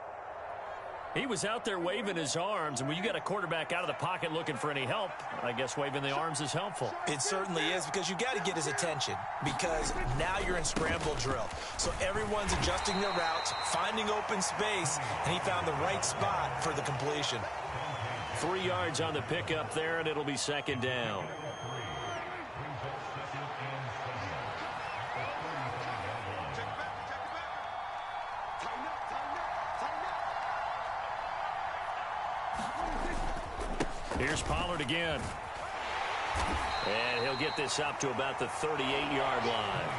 Speaker 1: He was out there waving his arms, and when you got a quarterback out of the pocket looking for any help, I guess waving the arms is helpful.
Speaker 3: It certainly is, because you got to get his attention, because now you're in scramble drill. So everyone's adjusting their routes, finding open space, and he found the right spot for the completion.
Speaker 1: 3 yards on the pickup there, and it'll be 2nd down. Here's Pollard again. And he'll get this up to about the 38-yard line.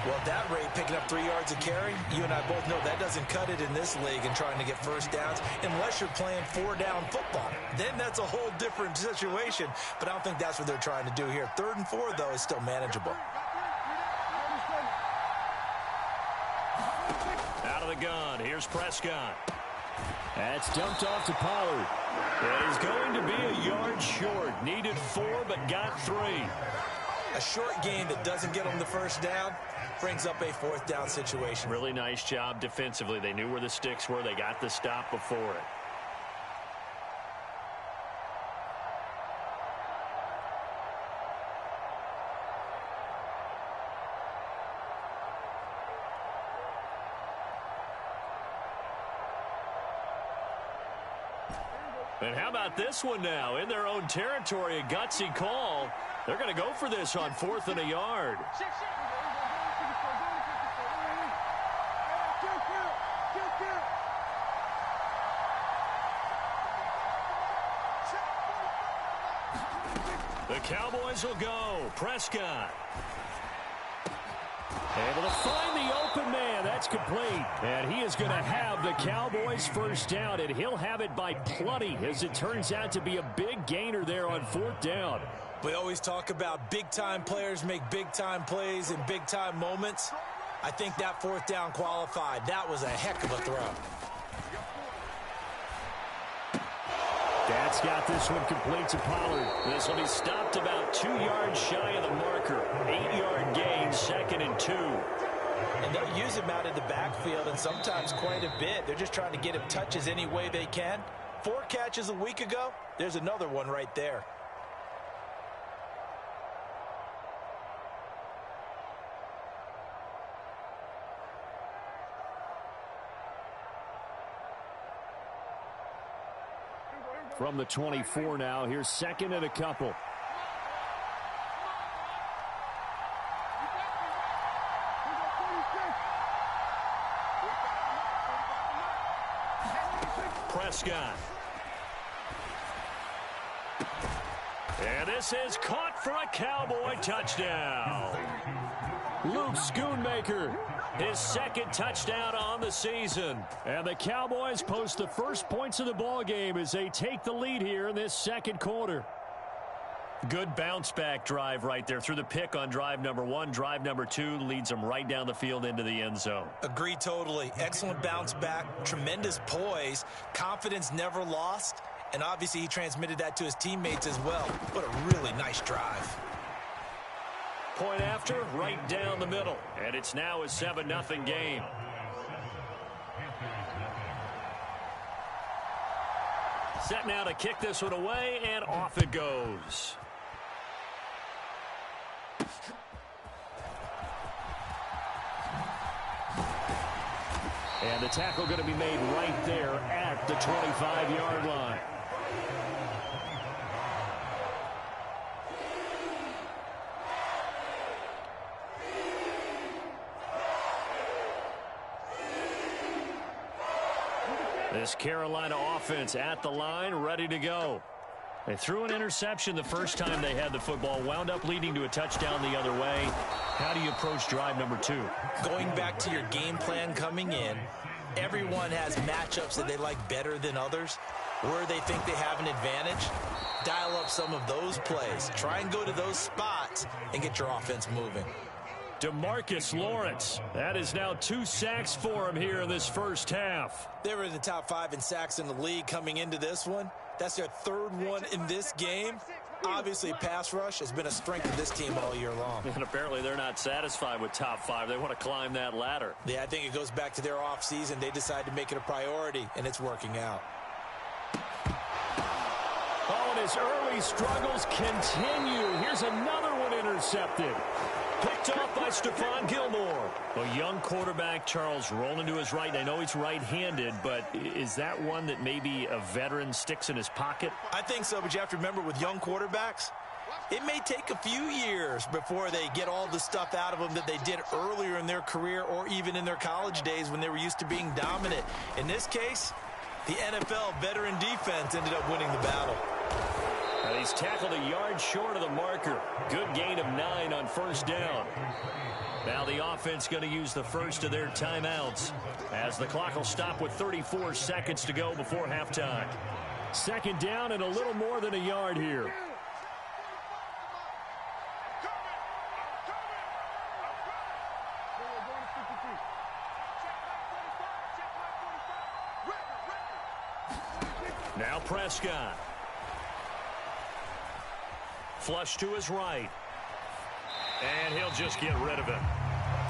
Speaker 3: Well, at that rate, picking up 3 yards a carry, you and I both know that doesn't cut it in this league and trying to get 1st downs unless you're playing 4-down football. Then that's a whole different situation, but I don't think that's what they're trying to do here. 3rd and 4, though, is still manageable.
Speaker 1: Out of the gun, here's Prescott. That's dumped off to Pollard. It is going to be a yard short. Needed 4, but got 3.
Speaker 3: A short gain that doesn't get them the 1st down brings up a 4th down situation.
Speaker 1: Really nice job defensively. They knew where the sticks were. They got the stop before it. And how about this one now? In their own territory, a gutsy call. They're going to go for this on 4th and a yard. The Cowboys will go. Prescott. Able to find the open man. That's complete. And he is going to have the Cowboys 1st down, and he'll have it by plenty as it turns out to be a big gainer there on 4th down.
Speaker 3: We always talk about big-time players make big-time plays in big-time moments. I think that 4th down qualified. That was a heck of a throw.
Speaker 1: That's got this one complete to Pollard. This will be stopped about 2 yards shy of the marker. 8-yard gain, 2nd and 2.
Speaker 3: And they'll use him out of the backfield, and sometimes quite a bit. They're just trying to get him touches any way they can. 4 catches a week ago. There's another one right there.
Speaker 1: From the 24 now, here's 2nd and a couple. Prescott. And this is caught for a Cowboy touchdown. Luke Schoonmaker, his second touchdown on the season. And the Cowboys post the first points of the ball game as they take the lead here in this second quarter. Good bounce-back drive right there through the pick on drive number 1. Drive number 2 leads them right down the field into the end zone.
Speaker 3: Agree totally. Excellent bounce back, tremendous poise, confidence never lost, and obviously he transmitted that to his teammates as well. What a really nice drive.
Speaker 1: Point after, right down the middle. And it's now a 7-0 game. Set now to kick this one away, and off it goes. And the tackle going to be made right there at the 25-yard line. This Carolina offense at the line, ready to go. They threw an interception the first time they had the football, wound up leading to a touchdown the other way. How do you approach drive number 2?
Speaker 3: Going back to your game plan coming in, everyone has matchups that they like better than others. Where they think they have an advantage, dial up some of those plays. Try and go to those spots and get your offense moving.
Speaker 1: DeMarcus Lawrence. That is now 2 sacks for him here in this first half.
Speaker 3: They were in the top 5 in sacks in the league coming into this one. That's their 3rd one in this game. Obviously, pass rush has been a strength of this team all year long.
Speaker 1: And apparently they're not satisfied with top 5. They want to climb that ladder.
Speaker 3: Yeah, I think it goes back to their offseason. They decided to make it a priority, and it's working out.
Speaker 1: Oh, and his early struggles continue. Here's another one intercepted. Picked off by Stephon Gilmore. A young quarterback, Charles, rolling to his right. I know he's right-handed, but is that one that maybe a veteran sticks in his pocket?
Speaker 3: I think so, but you have to remember with young quarterbacks, it may take a few years before they get all the stuff out of them that they did earlier in their career or even in their college days when they were used to being dominant. In this case, the NFL veteran defense ended up winning the battle.
Speaker 1: And he's tackled a yard short of the marker. Good gain of 9 on first down. Now the offense going to use the first of their timeouts as the clock will stop with 34 seconds to go before halftime. Second down and a little more than a yard here. Now Prescott. Flush to his right. And he'll just get rid of it.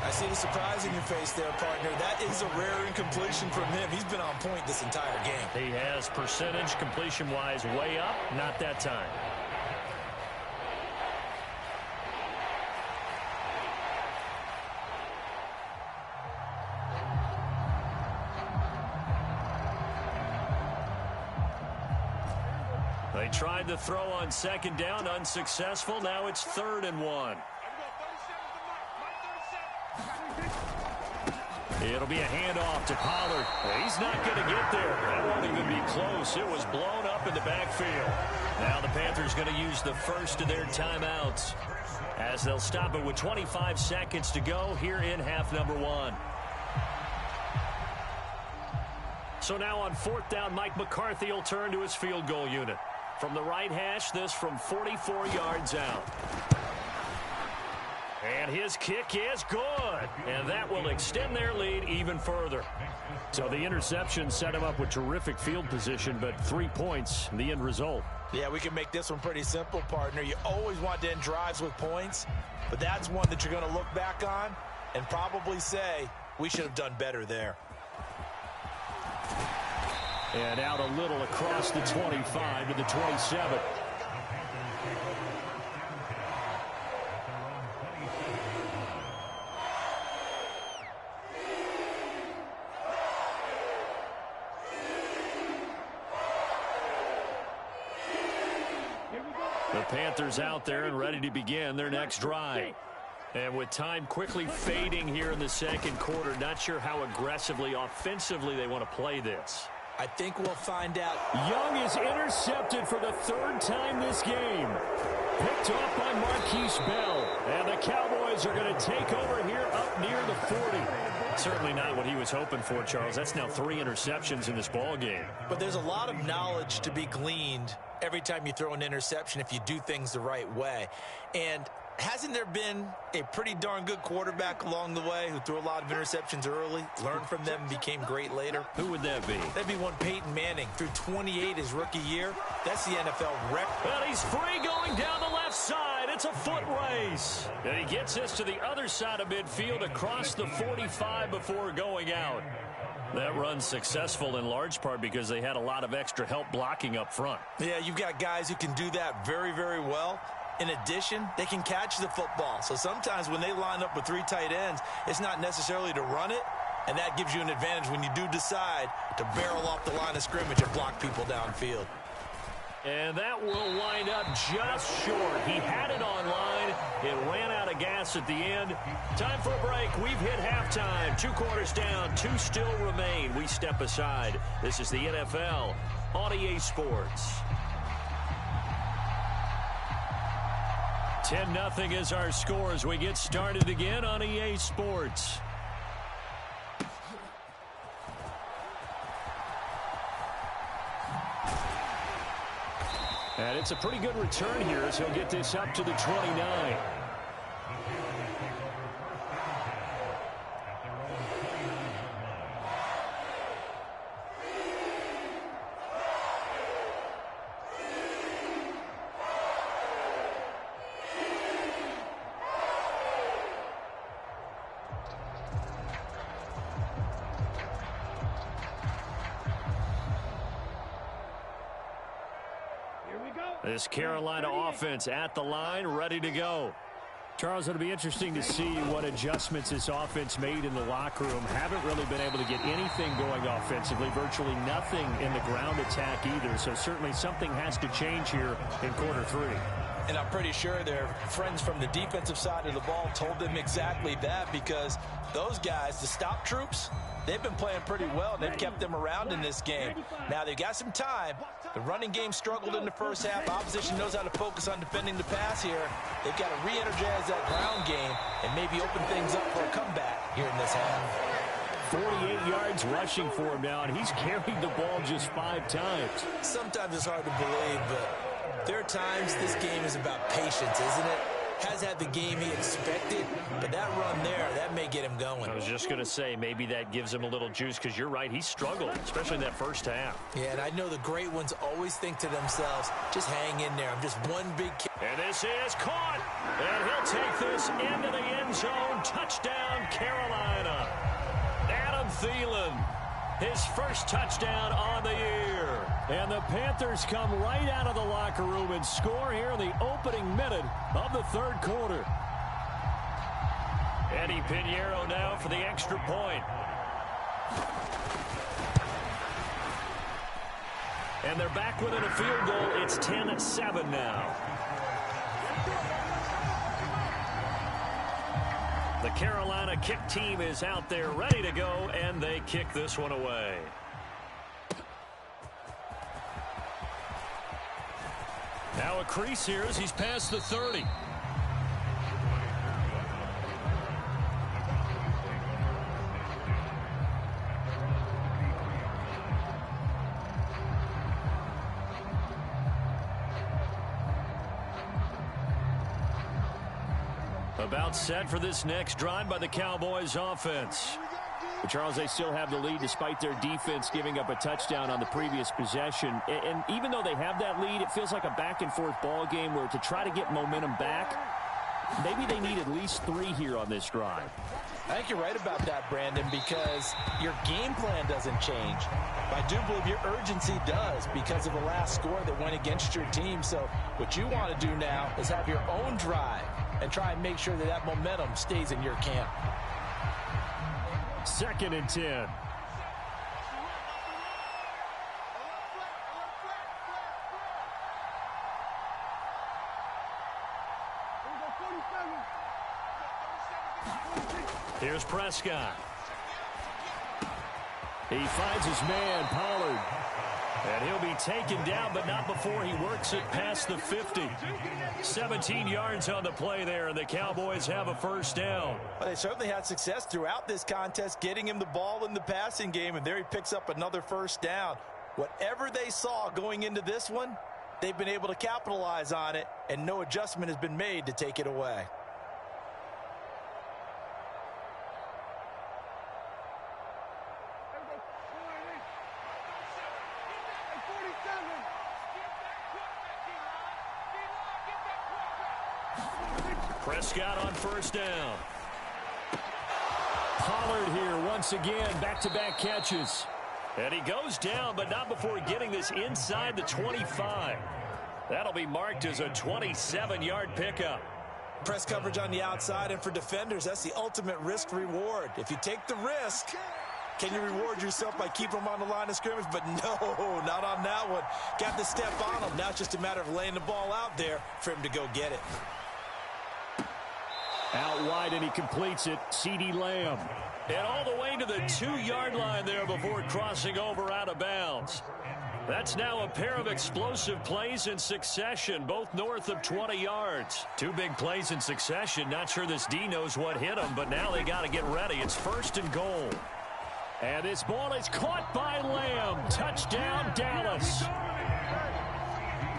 Speaker 3: I see the surprise in your face there, partner. That is a rare incompletion from him. He's been on point this entire game.
Speaker 1: He has percentage completion-wise way up. Not that time. They tried to throw on second down, unsuccessful. Now it's 3rd and 1. It'll be a handoff to Pollard. He's not going to get there. That won't even be close. It was blown up in the backfield. Now the Panthers going to use the first of their timeouts as they'll stop it with 25 seconds to go here in half number 1. So now on 4th down, Mike McCarthy will turn to his field goal unit. From the right hash, this from 44 yards out. And his kick is good. And that will extend their lead even further. So the interception set him up with terrific field position, but 3 points, the end result.
Speaker 3: Yeah, we can make this one pretty simple, partner. You always want to end drives with points, but that's one that you're going to look back on and probably say, we should have done better there.
Speaker 1: And out a little across the 25 to the 27. The Panthers out there and ready to begin their next drive. And with time quickly fading here in the second quarter, not sure how aggressively, offensively they want to play this.
Speaker 3: I think we'll find out.
Speaker 1: Young is intercepted for the third time this game. Picked off by Marquise Bell. And the Cowboys are going to take over here up near the 40. Certainly not what he was hoping for, Charles. That's now 3 interceptions in this ball game.
Speaker 3: But there's a lot of knowledge to be gleaned every time you throw an interception if you do things the right way. And hasn't there been a pretty darn good quarterback along the way who threw a lot of interceptions early, learned from them, and became great later?
Speaker 1: Who would that be?
Speaker 3: That'd be one Peyton Manning. Threw 28 his rookie year. That's the NFL record.
Speaker 1: Well, he's free going down the left side. It's a foot race. And he gets us to the other side of midfield across the 45 before going out. That run's successful in large part because they had a lot of extra help blocking up front.
Speaker 3: Yeah, you've got guys who can do that very, very well. In addition, they can catch the football. So sometimes when they line up with 3 tight ends, it's not necessarily to run it, and that gives you an advantage when you do decide to barrel off the line of scrimmage and block people downfield.
Speaker 1: And that will wind up just short. He had it on line. It ran out of gas at the end. Time for a break. We've hit halftime. 2 quarters down. 2 still remain. We step aside. This is the NFL on EA Sports. 10-0 is our score as we get started again on EA Sports. And it's a pretty good return here as he'll get this up to the 29. This Carolina offense at the line, ready to go. Charles, it'll be interesting to see what adjustments this offense made in the locker room. Haven't really been able to get anything going offensively, virtually nothing in the ground attack either. So certainly something has to change here in quarter 3.
Speaker 3: And I'm pretty sure their friends from the defensive side of the ball told them exactly that, because those guys, the stop troops, they've been playing pretty well, and they've kept them around in this game. Now, they've got some time. The running game struggled in the first half. Opposition knows how to focus on defending the pass here. They've got to re-energize that ground game and maybe open things up for a comeback here in this half.
Speaker 1: 48 yards rushing for him now, and he's carried the ball just 5 times.
Speaker 3: Sometimes it's hard to believe, but there are times this game is about patience, isn't it? Has had the game he expected, but that run there, that may get him going.
Speaker 1: I was just going to say, maybe that gives him a little juice, because you're right, he struggled, especially in that first half.
Speaker 3: Yeah, and I know the great ones always think to themselves, just hang in there. I'm just one big kid.
Speaker 1: And this is caught, and he'll take this into the end zone. Touchdown, Carolina. Adam Thielen, his first touchdown on the year. And the Panthers come right out of the locker room and score here in the opening minute of the third quarter. Eddie Pinheiro now for the extra point. And they're back within a field goal. It's 10-7 now. The Carolina kick team is out there ready to go, and they kick this one away. Now a crease here as he's past the 30. About set for this next drive by the Cowboys offense. But Charles, they still have the lead despite their defense giving up a touchdown on the previous possession. And even though they have that lead, it feels like a back-and-forth ball game where to try to get momentum back, maybe they need at least 3 here on this drive.
Speaker 2: I think you're right about that, Brandon, because your game plan doesn't change. I do believe your urgency does because of the last score that went against your team. So what you want to do now is have your own drive and try and make sure that that momentum stays in your camp.
Speaker 1: 2nd and 10. Here's Prescott. He finds his man, Pollard. And he'll be taken down, but not before he works it past the 50. 17 yards on the play there, and the Cowboys have a first down.
Speaker 2: Well, they certainly had success throughout this contest, getting him the ball in the passing game, and there he picks up another first down. Whatever they saw going into this one, they've been able to capitalize on it, and no adjustment has been made to take it away.
Speaker 1: Prescott on first down. Pollard here once again, back-to-back catches. And he goes down, but not before getting this inside the 25. That'll be marked as a 27-yard pickup.
Speaker 3: Press coverage on the outside, and for defenders, that's the ultimate risk-reward. If you take the risk, can you reward yourself by keeping them on the line of scrimmage? But no, not on that one. Got to step on them. Now it's just a matter of laying the ball out there for him to go get it.
Speaker 1: Out wide, and he completes it. CeeDee Lamb. And all the way to the 2-yard line there before crossing over out of bounds. That's now a pair of explosive plays in succession, both north of 20 yards. 2 big plays in succession. Not sure this D knows what hit him, but now they got to get ready. It's 1st and goal. And this ball is caught by Lamb. Touchdown, Dallas.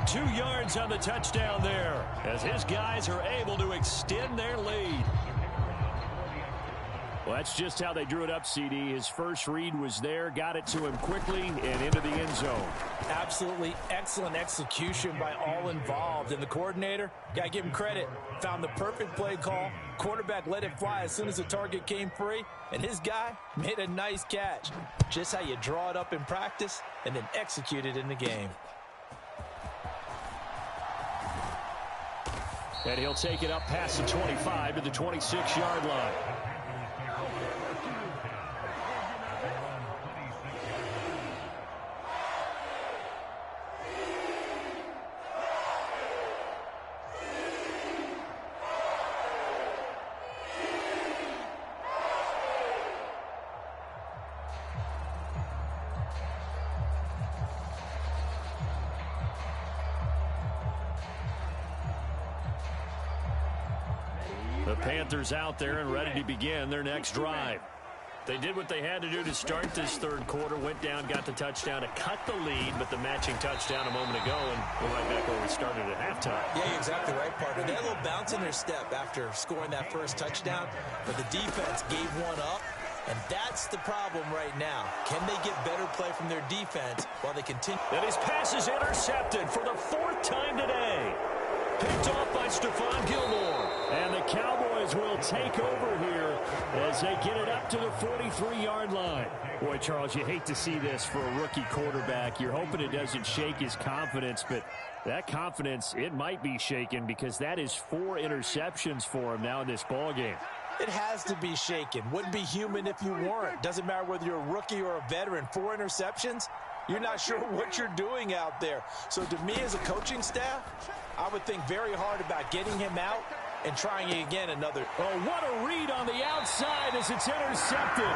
Speaker 1: 2 yards on the touchdown there as his guys are able to extend their lead. Well, that's just how they drew it up, CD. His first read was there, got it to him quickly, and into the end zone.
Speaker 3: Absolutely excellent execution by all involved. And the coordinator, got to give him credit, found the perfect play call. Quarterback let it fly as soon as the target came free, and his guy made a nice catch. Just how you draw it up in practice and then execute it in the game.
Speaker 1: And he'll take it up past the 25 to the 26-yard line. The Panthers out there and ready to begin their next drive. They did what they had to do to start this third quarter, went down, got the touchdown to cut the lead, but the matching touchdown a moment ago, and we're right back where we started at halftime.
Speaker 3: Yeah, you're exactly right, partner. They had a little bounce in their step after scoring that first touchdown, but the defense gave one up, and that's the problem right now. Can they get better play from their defense while they continue?
Speaker 1: And his pass is intercepted for the 4th time today. Picked off by Stephon Gilmore. And the Cowboys will take over here as they get it up to the 43-yard line. Boy, Charles, you hate to see this for a rookie quarterback. You're hoping it doesn't shake his confidence, but that confidence, it might be shaken because that is 4 interceptions for him now in this ballgame.
Speaker 3: It has to be shaken. Wouldn't be human if you weren't. Doesn't matter whether you're a rookie or a veteran. 4 interceptions, you're not sure what you're doing out there. So to me as a coaching staff, I would think very hard about getting him out and trying again another.
Speaker 1: Oh, what a read on the outside as it's intercepted.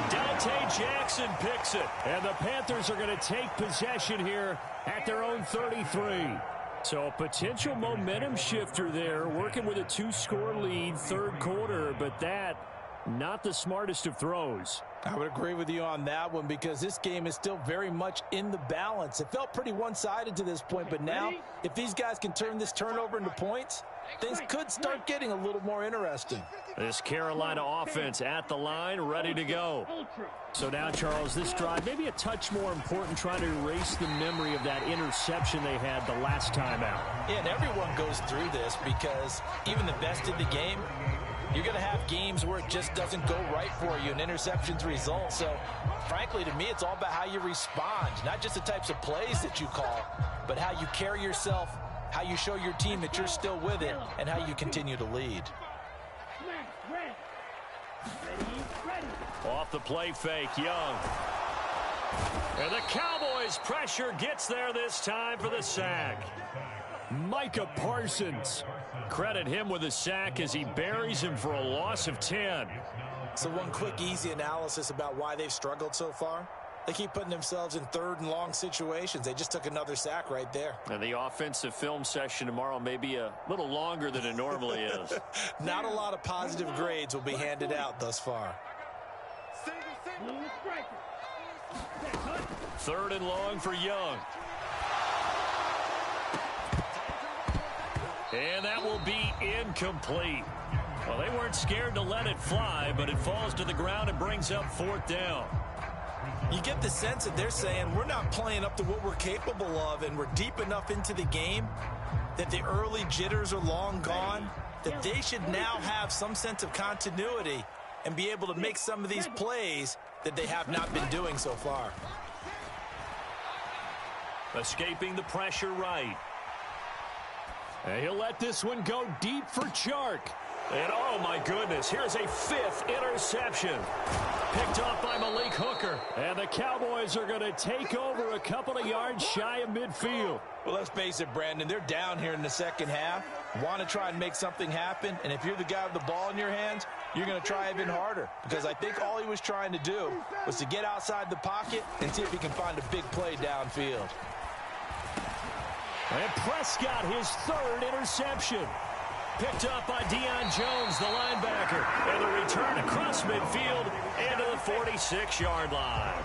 Speaker 1: Dante Jackson picks it. And the Panthers are going to take possession here at their own 33. So a potential momentum shifter there, working with a 2-score lead, third quarter, but that, not the smartest of throws.
Speaker 3: I would agree with you on that one because this game is still very much in the balance. It felt pretty one-sided to this point, but now if these guys can turn this turnover into points, things could start getting a little more interesting.
Speaker 1: This Carolina offense at the line, ready to go. So now, Charles, this drive maybe a touch more important, trying to erase the memory of that interception they had the last time out.
Speaker 3: Yeah, and everyone goes through this because even the best in the game, you're going to have games where it just doesn't go right for you, and interceptions result. So, frankly, to me, it's all about how you respond, not just the types of plays that you call, but how you carry yourself, how you show your team that you're still with it, and how you continue to lead.
Speaker 1: Off the play fake, Young. And the Cowboys' pressure gets there this time for the sack. Micah Parsons. Credit him with a sack as he buries him for a loss of 10.
Speaker 3: So one quick, easy analysis about why they've struggled so far. They keep putting themselves in third and long situations. They just took another sack right there.
Speaker 1: And the offensive film session tomorrow may be a little longer than it normally is.
Speaker 3: Not a lot of positive grades will be handed out thus far.
Speaker 1: Third and long for Young. And that will be incomplete. Well, they weren't scared to let it fly, but it falls to the ground and brings up fourth down.
Speaker 3: You get the sense that they're saying we're not playing up to what we're capable of, and we're deep enough into the game that the early jitters are long gone, that they should now have some sense of continuity and be able to make some of these plays that they have not been doing so far.
Speaker 1: Escaping the pressure right. And he'll let this one go deep for Chark. And oh my goodness, here's a fifth interception. Picked off by Malik Hooker. And the Cowboys are going to take over a couple of yards shy of midfield.
Speaker 2: Well, let's face it, Brandon, they're down here in the second half. Want to try and make something happen. And if you're the guy with the ball in your hands, you're going to try even harder. Because I think all he was trying to do was to get outside the pocket and see if he can find a big play downfield.
Speaker 1: And Prescott, his third interception. Picked up by Deion Jones, the linebacker. And the return across midfield into the 46-yard line.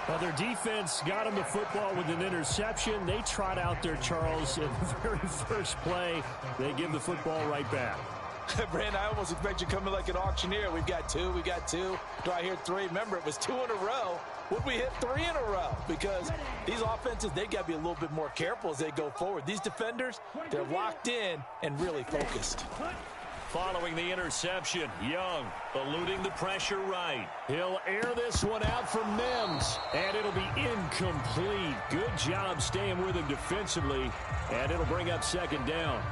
Speaker 1: Well, their defense got him the football with an interception. They trot out there, Charles, in the very first play. They give the football right back.
Speaker 2: Brandon, I almost expect you coming like an auctioneer. We've got two. Do I hear three? Remember, it was 2 in a row. Would we hit 3 in a row? Because these offenses, they got to be a little bit more careful as they go forward. These defenders, they're locked in and really focused.
Speaker 1: Following the interception, Young eluding the pressure right. He'll air this one out for Mims, and it'll be incomplete. Good job staying with him defensively, and it'll bring up second down.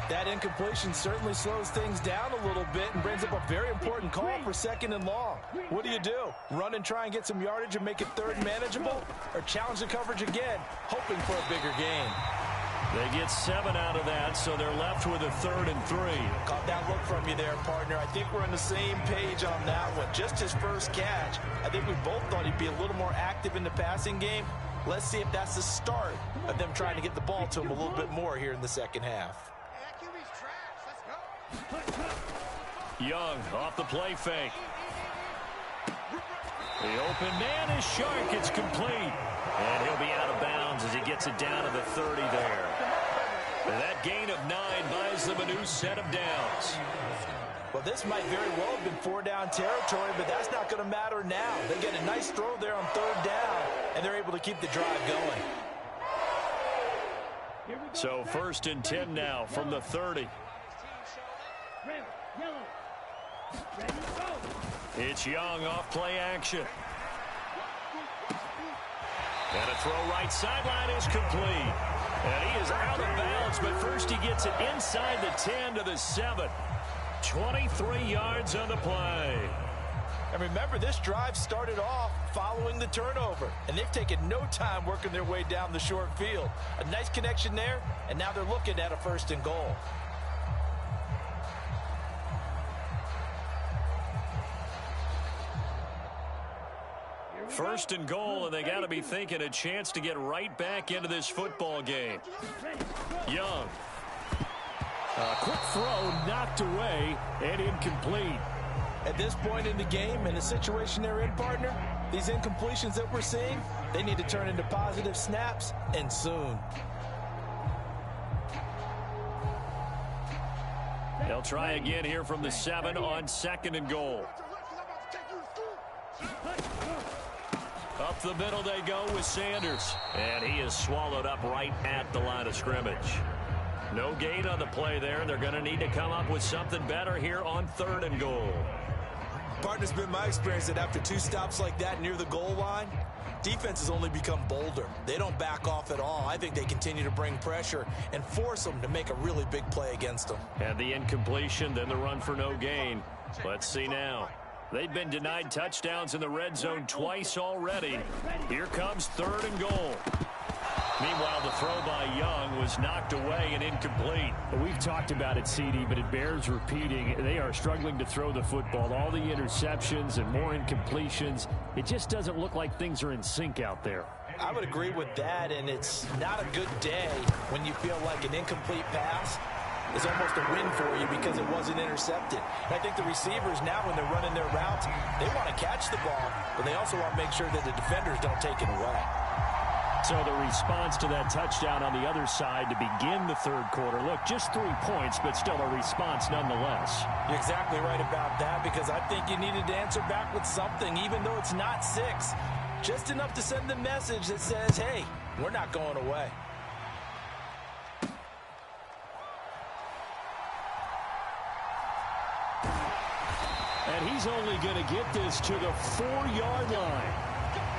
Speaker 2: That incompletion certainly slows things down a little bit and brings up a very important call for second and long. What do? Run and try and get some yardage and make it third manageable? Or challenge the coverage again, hoping for a bigger gain?
Speaker 1: They get 7 out of that, so they're left with a 3rd and 3.
Speaker 2: Caught that look from you there, partner. I think we're on the same page on that one. Just his first catch. I think we both thought he'd be a little more active in the passing game. Let's see if that's the start of them trying to get the ball to him a little bit more here in the second half.
Speaker 1: Young off the play fake. The open man is Shark. It's complete. And he'll be out of bounds as he gets it down to the 30 there. And that gain of 9 buys them a new set of downs.
Speaker 2: Well, this might very well have been 4-down territory, but that's not going to matter now. They get a nice throw there on 3rd down, and they're able to keep the drive going.
Speaker 1: So 1st and 10 now from the 30. It's Young off play action. And a throw right sideline is complete. And he is out of bounds, but first he gets it inside the 10 to the 7. 23 yards on the play.
Speaker 2: And remember, this drive started off following the turnover. And they've taken no time working their way down the short field. A nice connection there, and now they're looking at a 1st and goal.
Speaker 1: First and goal, and they got to be thinking a chance to get right back into this football game. Young. A quick throw knocked away and incomplete.
Speaker 2: At this point in the game and the situation they're in, partner, these incompletions that we're seeing, they need to turn into positive snaps, and soon.
Speaker 1: They'll try again here from the 7 on 2nd and goal. Up the middle they go with Sanders. And he is swallowed up right at the line of scrimmage. No gain on the play there. They're going to need to come up with something better here on 3rd and goal.
Speaker 3: Partner's been my experience that after 2 stops like that near the goal line, defenses only become bolder. They don't back off at all. I think they continue to bring pressure and force them to make a really big play against them.
Speaker 1: And the incompletion, then the run for no gain. Let's see now. They've been denied touchdowns in the red zone twice already. Here comes 3rd and goal. Meanwhile, the throw by Young was knocked away and incomplete.
Speaker 4: Well, we've talked about it, CD, but it bears repeating. They are struggling to throw the football. All the interceptions and more incompletions. It just doesn't look like things are in sync out there.
Speaker 3: I would agree with that, and it's not a good day when you feel like an incomplete pass is almost a win for you because it wasn't intercepted. And I think the receivers now, when they're running their routes, they want to catch the ball, but they also want to make sure that the defenders don't take it away.
Speaker 4: So the response to that touchdown on the other side to begin the third quarter. Look, just 3 points, but still a response nonetheless.
Speaker 3: You're exactly right about that, because I think you needed to answer back with something, even though it's not 6. Just enough to send the message that says, hey, we're not going away.
Speaker 4: And he's only going to get this to the 4-yard line.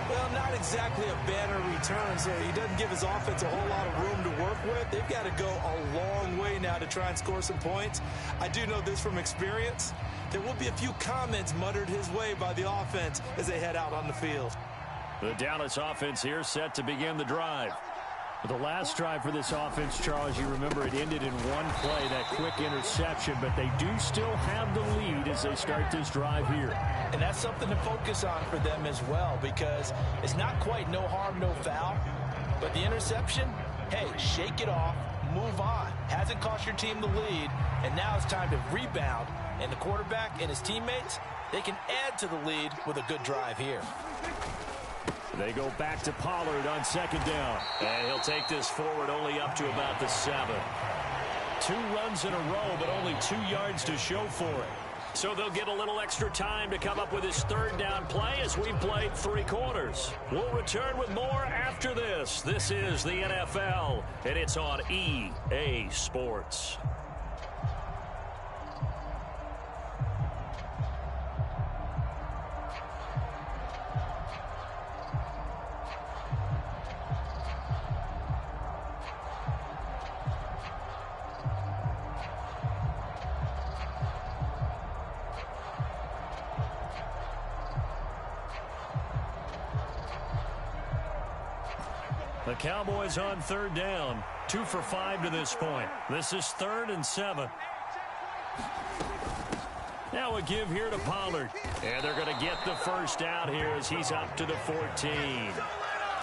Speaker 3: Well, not exactly a banner return, so he doesn't give his offense a whole lot of room to work with. They've got to go a long way now to try and score some points. I do know this from experience. There will be a few comments muttered his way by the offense as they head out on the field.
Speaker 1: The Dallas offense here set to begin the drive.
Speaker 4: The last drive for this offense, Charles, you remember it ended in one play, that quick interception, but they do still have the lead as they start this drive here.
Speaker 3: And that's something to focus on for them as well, because it's not quite no harm, no foul, but the interception, hey, shake it off, move on. Hasn't cost your team the lead, and now it's time to rebound, and the quarterback and his teammates, they can add to the lead with a good drive here.
Speaker 4: They go back to Pollard on second down.
Speaker 1: And he'll take this forward only up to about the 7. 2 runs in a row, but only 2 yards to show for it. So they'll get a little extra time to come up with his third down play as we've played 3 quarters. We'll return with more after this. This is the NFL, and it's on EA Sports. The Cowboys on third down. 2 for 5 to this point. This is 3rd and 7. Now a give here to Pollard. And they're going to get the first out here as he's up to the 14.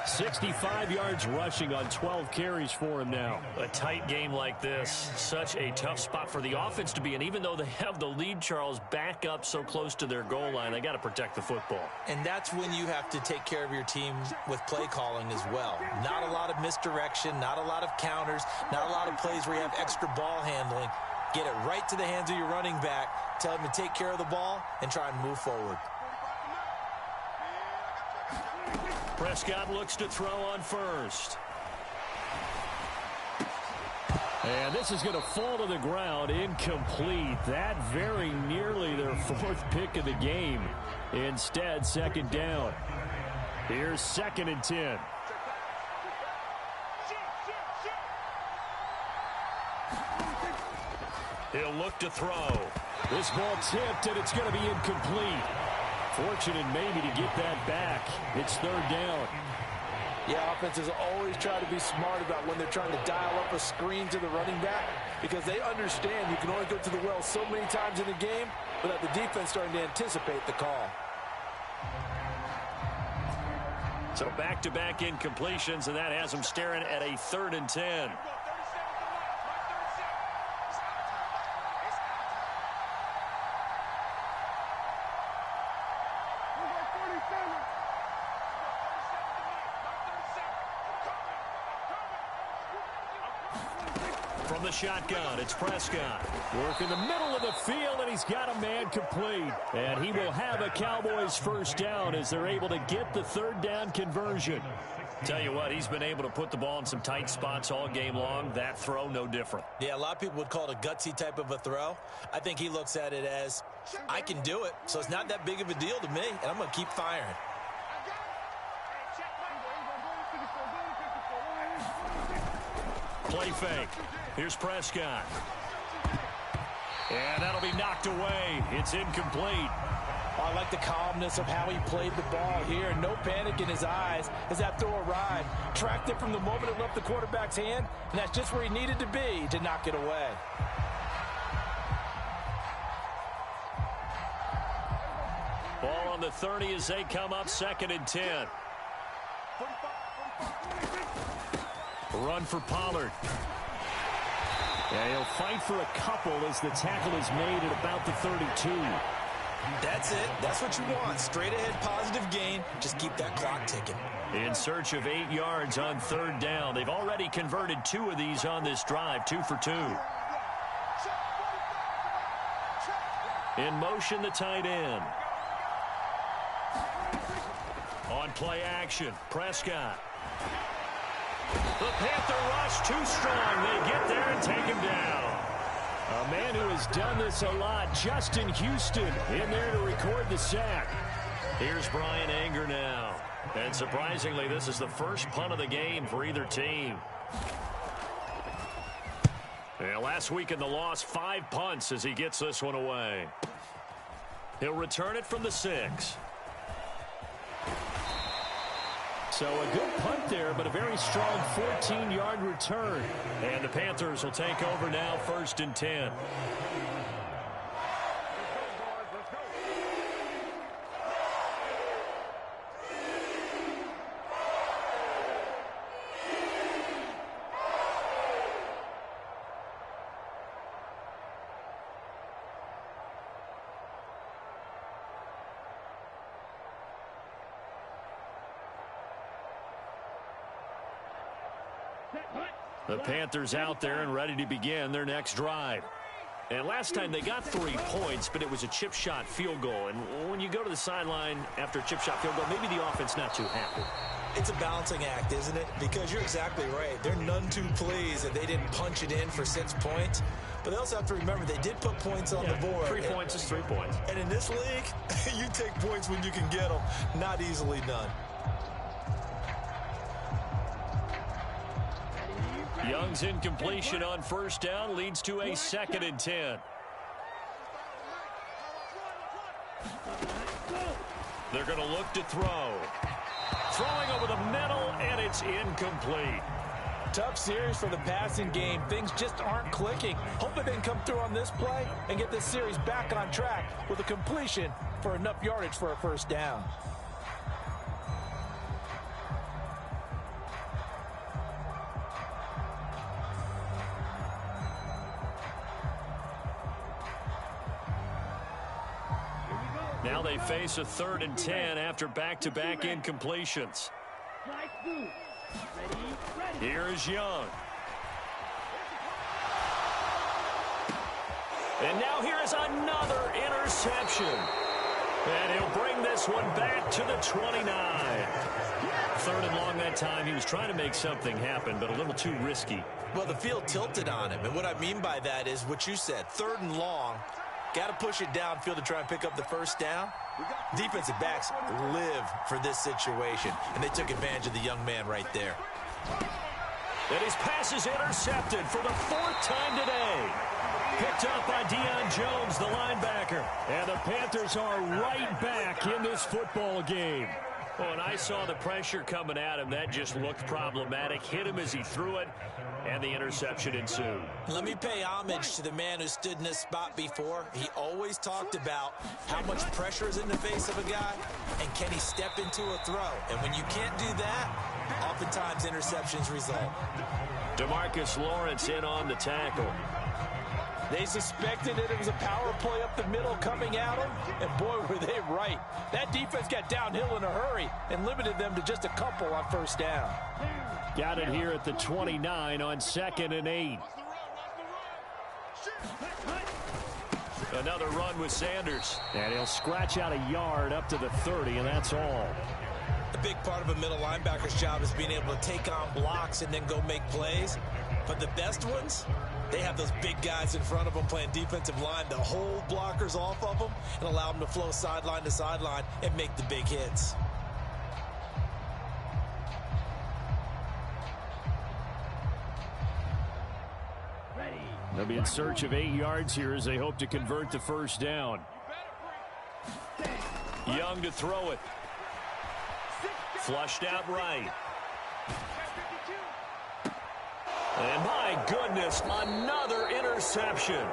Speaker 4: 65 yards rushing on 12 carries for him now.
Speaker 1: A tight game like this, such a tough spot for the offense to be in. Even though they have the lead, Charles, back up so close to their goal line, they got to protect the football.
Speaker 3: And that's when you have to take care of your team with play calling as well. Not a lot of misdirection, not a lot of counters, not a lot of plays where you have extra ball handling. Get it right to the hands of your running back, tell him to take care of the ball, and try and move forward.
Speaker 1: Prescott looks to throw on first.
Speaker 4: And this is going to fall to the ground, incomplete. That very nearly their 4th pick of the game. Instead, 2nd down. Here's 2nd and 10.
Speaker 1: He'll look to throw.
Speaker 4: This ball tipped, and it's going to be incomplete. Fortunate maybe to get that back. It's 3rd down.
Speaker 3: Yeah, offenses always try to be smart about when they're trying to dial up a screen to the running back, because they understand you can only go to the well so many times in a game without the defense starting to anticipate the call.
Speaker 1: So back-to-back incompletions, and that has them staring at a 3rd and 10. From the shotgun, it's Prescott.
Speaker 4: Work in the middle of the field, and he's got a man complete. And he will have a Cowboys first down as they're able to get the 3rd down conversion.
Speaker 1: Tell you what, he's been able to put the ball in some tight spots all game long. That throw, no different.
Speaker 3: Yeah, a lot of people would call it a gutsy type of a throw. I think he looks at it as, I can do it, so it's not that big of a deal to me, and I'm going to keep firing.
Speaker 1: Play fake. Here's Prescott. And that'll be knocked away. It's incomplete.
Speaker 3: Oh, I like the calmness of how he played the ball here. No panic in his eyes as that throw arrived. Tracked it from the moment it left the quarterback's hand, and that's just where he needed to be to knock it away.
Speaker 4: Ball on the 30 as they come up 2nd and 10. Run for Pollard. Yeah, he'll fight for a couple as the tackle is made at about the 32.
Speaker 3: That's it. That's what you want. Straight ahead positive gain. Just keep that clock ticking.
Speaker 4: In search of 8 yards on 3rd down. They've already converted 2 of these on this drive, 2 for 2. In motion, the tight end. On play action, Prescott. The Panther rush too strong. They get there and take him down. A man who has done this a lot, Justin Houston, in there to record the sack. Here's Brian Anger now. And surprisingly, this is the first punt of the game for either team. Yeah, last week in the loss, 5 punts as he gets this one away. He'll return it from the 6. So a good punt there, but a very strong 14-yard return. And the Panthers will take over now, 1st and 10. The Panthers out there and ready to begin their next drive. And last time they got 3 points, but it was a chip shot field goal. And when you go to the sideline after a chip shot field goal, maybe the offense not too happy.
Speaker 3: It's a balancing act, isn't it? Because you're exactly right. They're none too pleased that they didn't punch it in for 6 points. But they also have to remember they did put points on the board.
Speaker 4: 3 points is 3 points.
Speaker 3: And in this league, you take points when you can get them. Not easily done.
Speaker 4: Young's incompletion on 1st down leads to a 2nd and 10. They're going to look to throw. Throwing over the middle, and it's incomplete.
Speaker 3: Tough series for the passing game. Things just aren't clicking. Hopefully they can come through on this play and get this series back on track with a completion for enough yardage for a 1st down.
Speaker 4: Now they face a 3rd and 10 after back-to-back incompletions. Here is Young. And now here is another interception. And he'll bring this one back to the 29. 3rd and long that time. He was trying to make something happen, but a little too risky.
Speaker 3: Well, the field tilted on him. And what I mean by that is what you said. 3rd and long. Got to push it downfield to try and pick up the 1st down. Defensive backs live for this situation, and they took advantage of the young man right there.
Speaker 4: And his pass is intercepted for the 4th time today. Picked up by Deion Jones, the linebacker. And the Panthers are right back in this football game. Well, and I saw the pressure coming at him. That just looked problematic. Hit him as he threw it, and the interception ensued.
Speaker 3: Let me pay homage to the man who stood in this spot before. He always talked about how much pressure is in the face of a guy, and can he step into a throw. And when you can't do that, oftentimes interceptions result.
Speaker 4: DeMarcus Lawrence in on the tackle.
Speaker 3: They suspected that it was a power play up the middle coming at them, and boy, were they right. That defense got downhill in a hurry and limited them to just a couple on 1st down.
Speaker 4: Got it here at the 29 on 2nd and 8. Another run with Sanders. And he'll scratch out a yard up to the 30, and that's all.
Speaker 3: A big part of a middle linebacker's job is being able to take on blocks and then go make plays. But the best ones, they have those big guys in front of them playing defensive line to hold blockers off of them and allow them to flow sideline to sideline and make the big hits.
Speaker 4: They'll be in search of 8 yards here as they hope to convert the 1st down.
Speaker 1: Young to throw it. Flushed out right. And my goodness, another interception.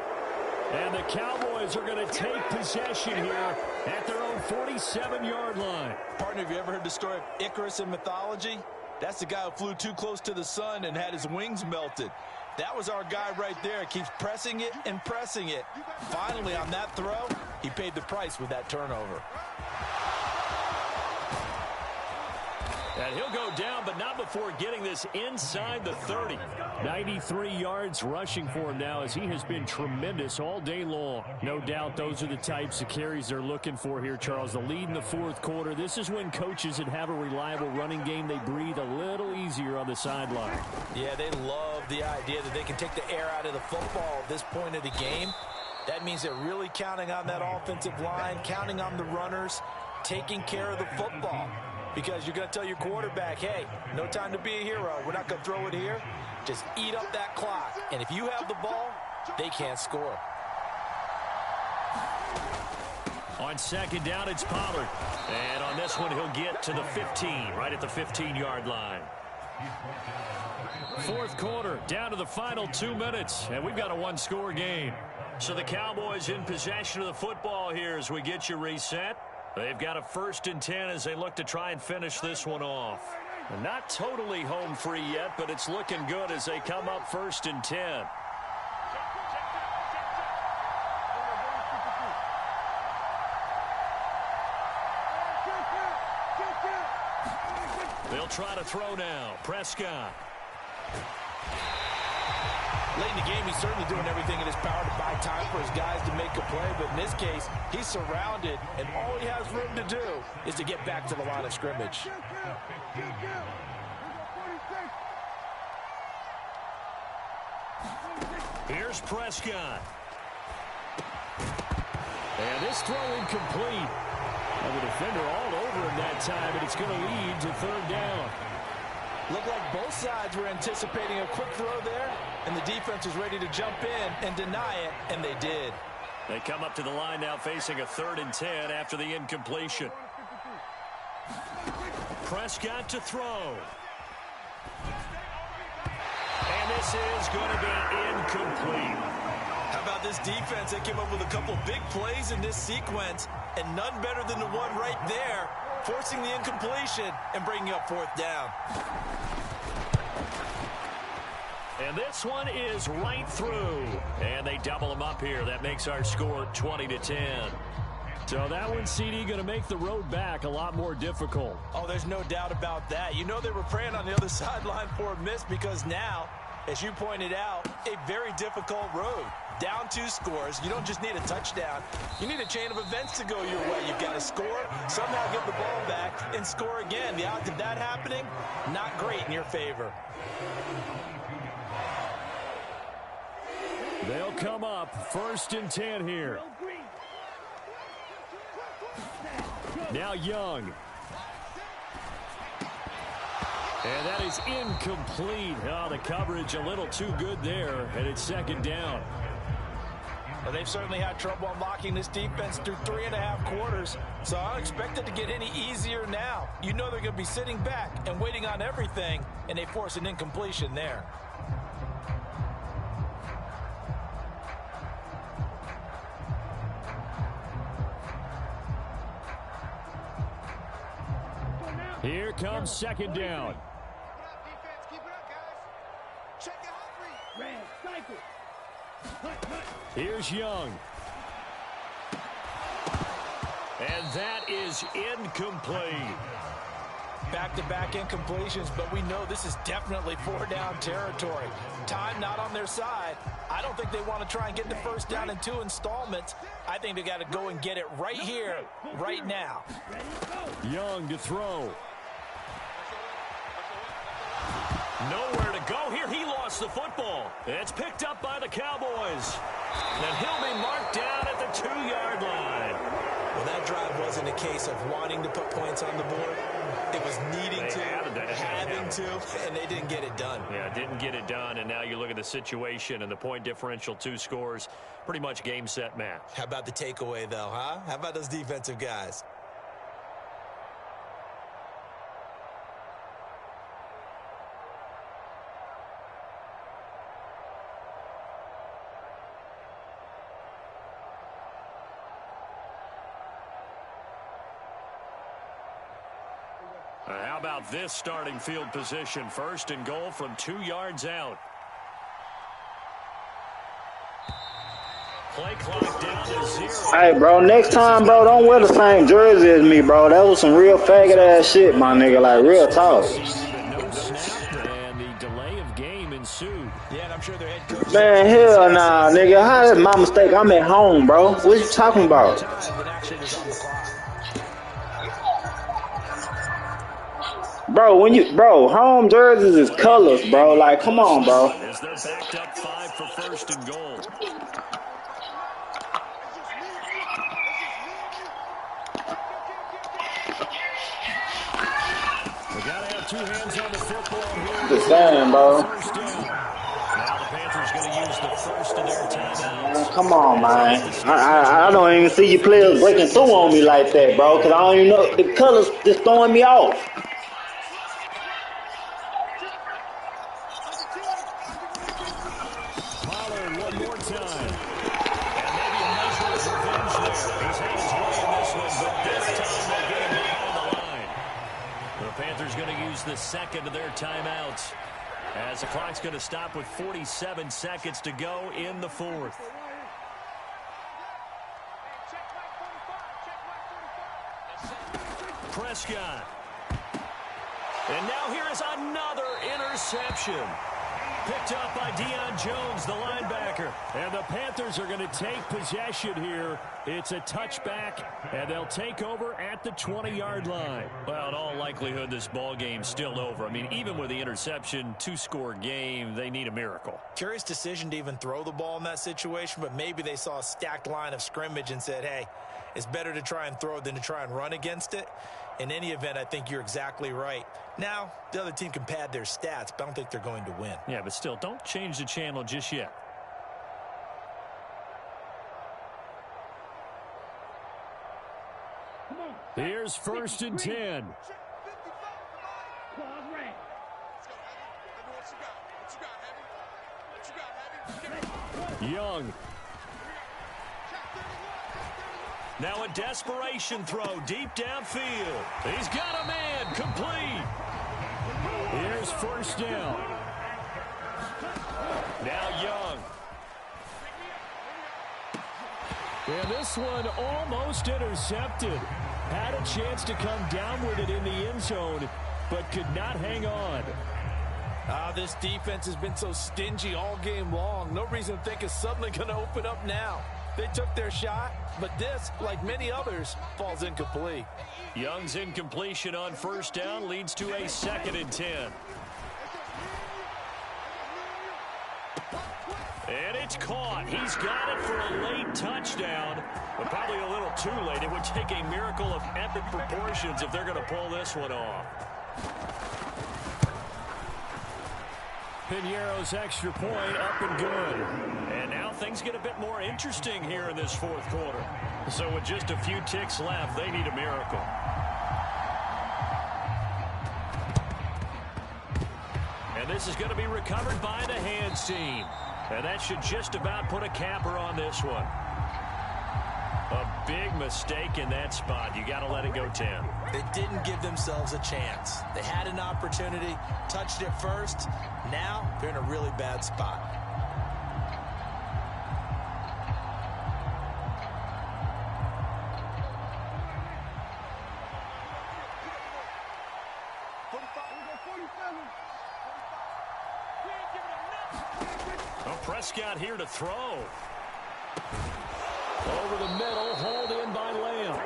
Speaker 1: And the Cowboys are going to take possession here at their own 47-yard line.
Speaker 2: Partner, have you ever heard the story of Icarus in mythology? That's the guy who flew too close to the sun and had his wings melted. That was our guy right there. Keeps pressing it and pressing it. Finally, on that throw, he paid the price with that turnover.
Speaker 1: And he'll go down, but not before getting this inside the 30.
Speaker 4: 93 yards rushing for him now, as he has been tremendous all day long. No doubt those are the types of carries they're looking for here, Charles. The lead in the fourth quarter. This is when coaches that have a reliable running game, they breathe a little easier on the sideline.
Speaker 2: Yeah, they love the idea that they can take the air out of the football at this point of the game. That means they're really counting on that offensive line, counting on the runners, taking care of the football. Because you're going to tell your quarterback, hey, no time to be a hero. We're not going to throw it here. Just eat up that clock. And if you have the ball, they can't score.
Speaker 1: On second down, it's Pollard. And on this one, he'll get to the 15, right at the 15-yard line. Fourth quarter, down to the final 2 minutes. And we've got a one-score game. So the Cowboys in possession of the football here as we get you reset. They've got a 1st and 10 as they look to try and finish this one off. Not totally home free yet, but it's looking good as they come up 1st and 10. They'll try to throw now. Prescott.
Speaker 2: Late in the game, he's certainly doing everything in his power to buy time for his guys to make a play. But in this case, he's surrounded, and all he has room to do is to get back to the line of scrimmage.
Speaker 1: Here's Prescott.
Speaker 4: And this throw incomplete. And the defender all over him that time, and it's going to lead to 3rd down.
Speaker 2: Looked like both sides were anticipating a quick throw there, and the defense was ready to jump in and deny it, and they did.
Speaker 1: They come up to the line now facing a 3rd and 10 after the incompletion. Prescott to throw. And this is going to be incomplete.
Speaker 2: How about this defense? They came up with a couple big plays in this sequence, and none better than the one right there, forcing the incompletion and bringing up 4th down.
Speaker 1: And this one is right through. And they double them up here. That makes our score 20-10.
Speaker 4: So that one, CD, going to make the road back a lot more difficult.
Speaker 2: Oh, there's no doubt about that. You know they were praying on the other sideline for a miss because now, as you pointed out, a very difficult road. Down 2 scores. You don't just need a touchdown. You need a chain of events to go your way. You've got to score, somehow get the ball back, and score again. The odds of that happening, not great in your favor.
Speaker 4: They'll come up 1st and 10 here. Now Young. And that is incomplete. Oh, the coverage a little too good there, and it's 2nd down.
Speaker 2: Well, they've certainly had trouble unlocking this defense through 3.5 quarters, so I don't expect it to get any easier now. You know they're going to be sitting back and waiting on everything, and they force an incompletion there.
Speaker 4: Here comes 2nd down. Here's Young.
Speaker 1: And that is incomplete.
Speaker 2: Back-to-back incompletions, but we know this is definitely 4-down territory. Time not on their side. I don't think they want to try and get the 1st down in 2 installments. I think they got to go and get it right here, right now.
Speaker 4: Young to throw.
Speaker 1: Nowhere to go here. He lost the football. It's picked up by the Cowboys. And he'll be marked down at the 2-yard line.
Speaker 3: Well, that drive wasn't a case of wanting to put points on the board. It was needing to, having to, and they didn't get it done.
Speaker 1: Yeah, didn't get it done, and now you look at the situation and the point differential, 2 scores, pretty much game, set, match.
Speaker 3: How about the takeaway, though, huh? How about those defensive guys?
Speaker 1: How about this starting field position? First and goal from 2 yards out. Play clock down to 0.
Speaker 5: Hey, bro, next time, bro, don't wear the same jersey as me, bro. That was some real faggot-ass shit, my nigga. Like, real talk.
Speaker 1: No snap, and the delay of game ensued.
Speaker 2: Yeah, and I'm sure their head coach...
Speaker 5: Man, hell nah, nigga. How is my mistake? I'm at home, bro. What you talking about?
Speaker 2: Time that actually was on the clock.
Speaker 5: Bro, home jerseys is colors, bro. Like, come on, bro.
Speaker 1: As they're backed up 5 for first and goal. We gotta have 2 hands on the football here.
Speaker 5: Just saying, bro.
Speaker 1: First down. Now the Panthers going to use the first of their timeouts.
Speaker 5: Come on, man. I don't even see you players breaking through on me like that, bro. Because I don't even know. The colors just throwing me off.
Speaker 1: Pollard one more time. And maybe a measure of revenge there. He's had his way in this one, but this time they'll get him behind the line. The Panthers going to use the second of their timeouts, as the clock's going to stop with 47 seconds to go in the fourth. Prescott. And now here is another interception. Picked up by Deion Jones, the linebacker. And the Panthers are going to take possession here. It's a touchback, and they'll take over at the 20-yard line. Well, in all likelihood, this ball game's still over. I mean, even with the interception, 2-score game, they need a miracle.
Speaker 3: Curious decision to even throw the ball in that situation, but maybe they saw a stacked line of scrimmage and said, hey, it's better to try and throw than to try and run against it. In any event, I think you're exactly right. Now, the other team can pad their stats, but I don't think they're going to win.
Speaker 1: Yeah, but still, don't change the channel just yet. Here's first and 10. Young. Now a desperation throw deep downfield. He's got a man, complete. Here's first down. Now Young. And this one almost intercepted. Had a chance to come down with it in the end zone, but could not hang on.
Speaker 3: This defense has been so stingy all game long. No reason to think it's suddenly going to open up now. They took their shot, but this, like many others, falls incomplete.
Speaker 1: Young's incompletion on first down leads to a 2nd and 10. And it's caught. He's got it for a late touchdown, but probably a little too late. It would take a miracle of epic proportions if they're going to pull this one off. Piñeiro's extra point up and good. And now things get a bit more interesting here in this fourth quarter. So with just a few ticks left, they need a miracle. And this is going to be recovered by the hands team. And that should just about put a capper on this one. A big mistake in that spot. You got to let it go 10.
Speaker 3: They didn't give themselves a chance. They had an opportunity, touched it first. Now they're in a really bad spot.
Speaker 1: Well, Prescott here to throw. Over the middle, hauled in by Lamb.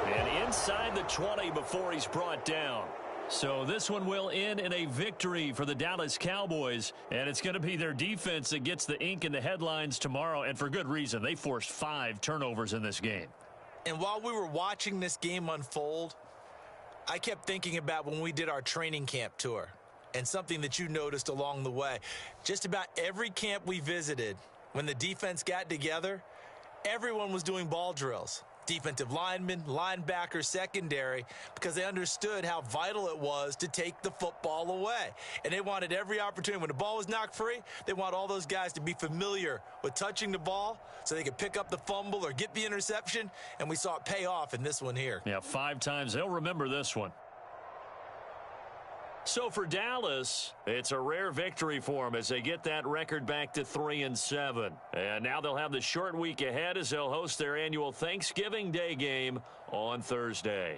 Speaker 1: And inside the 20 before he's brought down. So this one will end in a victory for the Dallas Cowboys. And it's going to be their defense that gets the ink in the headlines tomorrow. And for good reason. They forced 5 turnovers in this game.
Speaker 3: And while we were watching this game unfold, I kept thinking about when we did our training camp tour. And something that you noticed along the way. Just about every camp we visited, when the defense got together, everyone was doing ball drills. Defensive linemen, linebackers, secondary, because they understood how vital it was to take the football away. And they wanted every opportunity. When the ball was knocked free, they want all those guys to be familiar with touching the ball so they could pick up the fumble or get the interception. And we saw it pay off in this one here.
Speaker 1: Yeah, 5 times. They'll remember this one. So for Dallas, it's a rare victory for them as they get that record back to 3-7. And now they'll have the short week ahead as they'll host their annual Thanksgiving Day game on Thursday.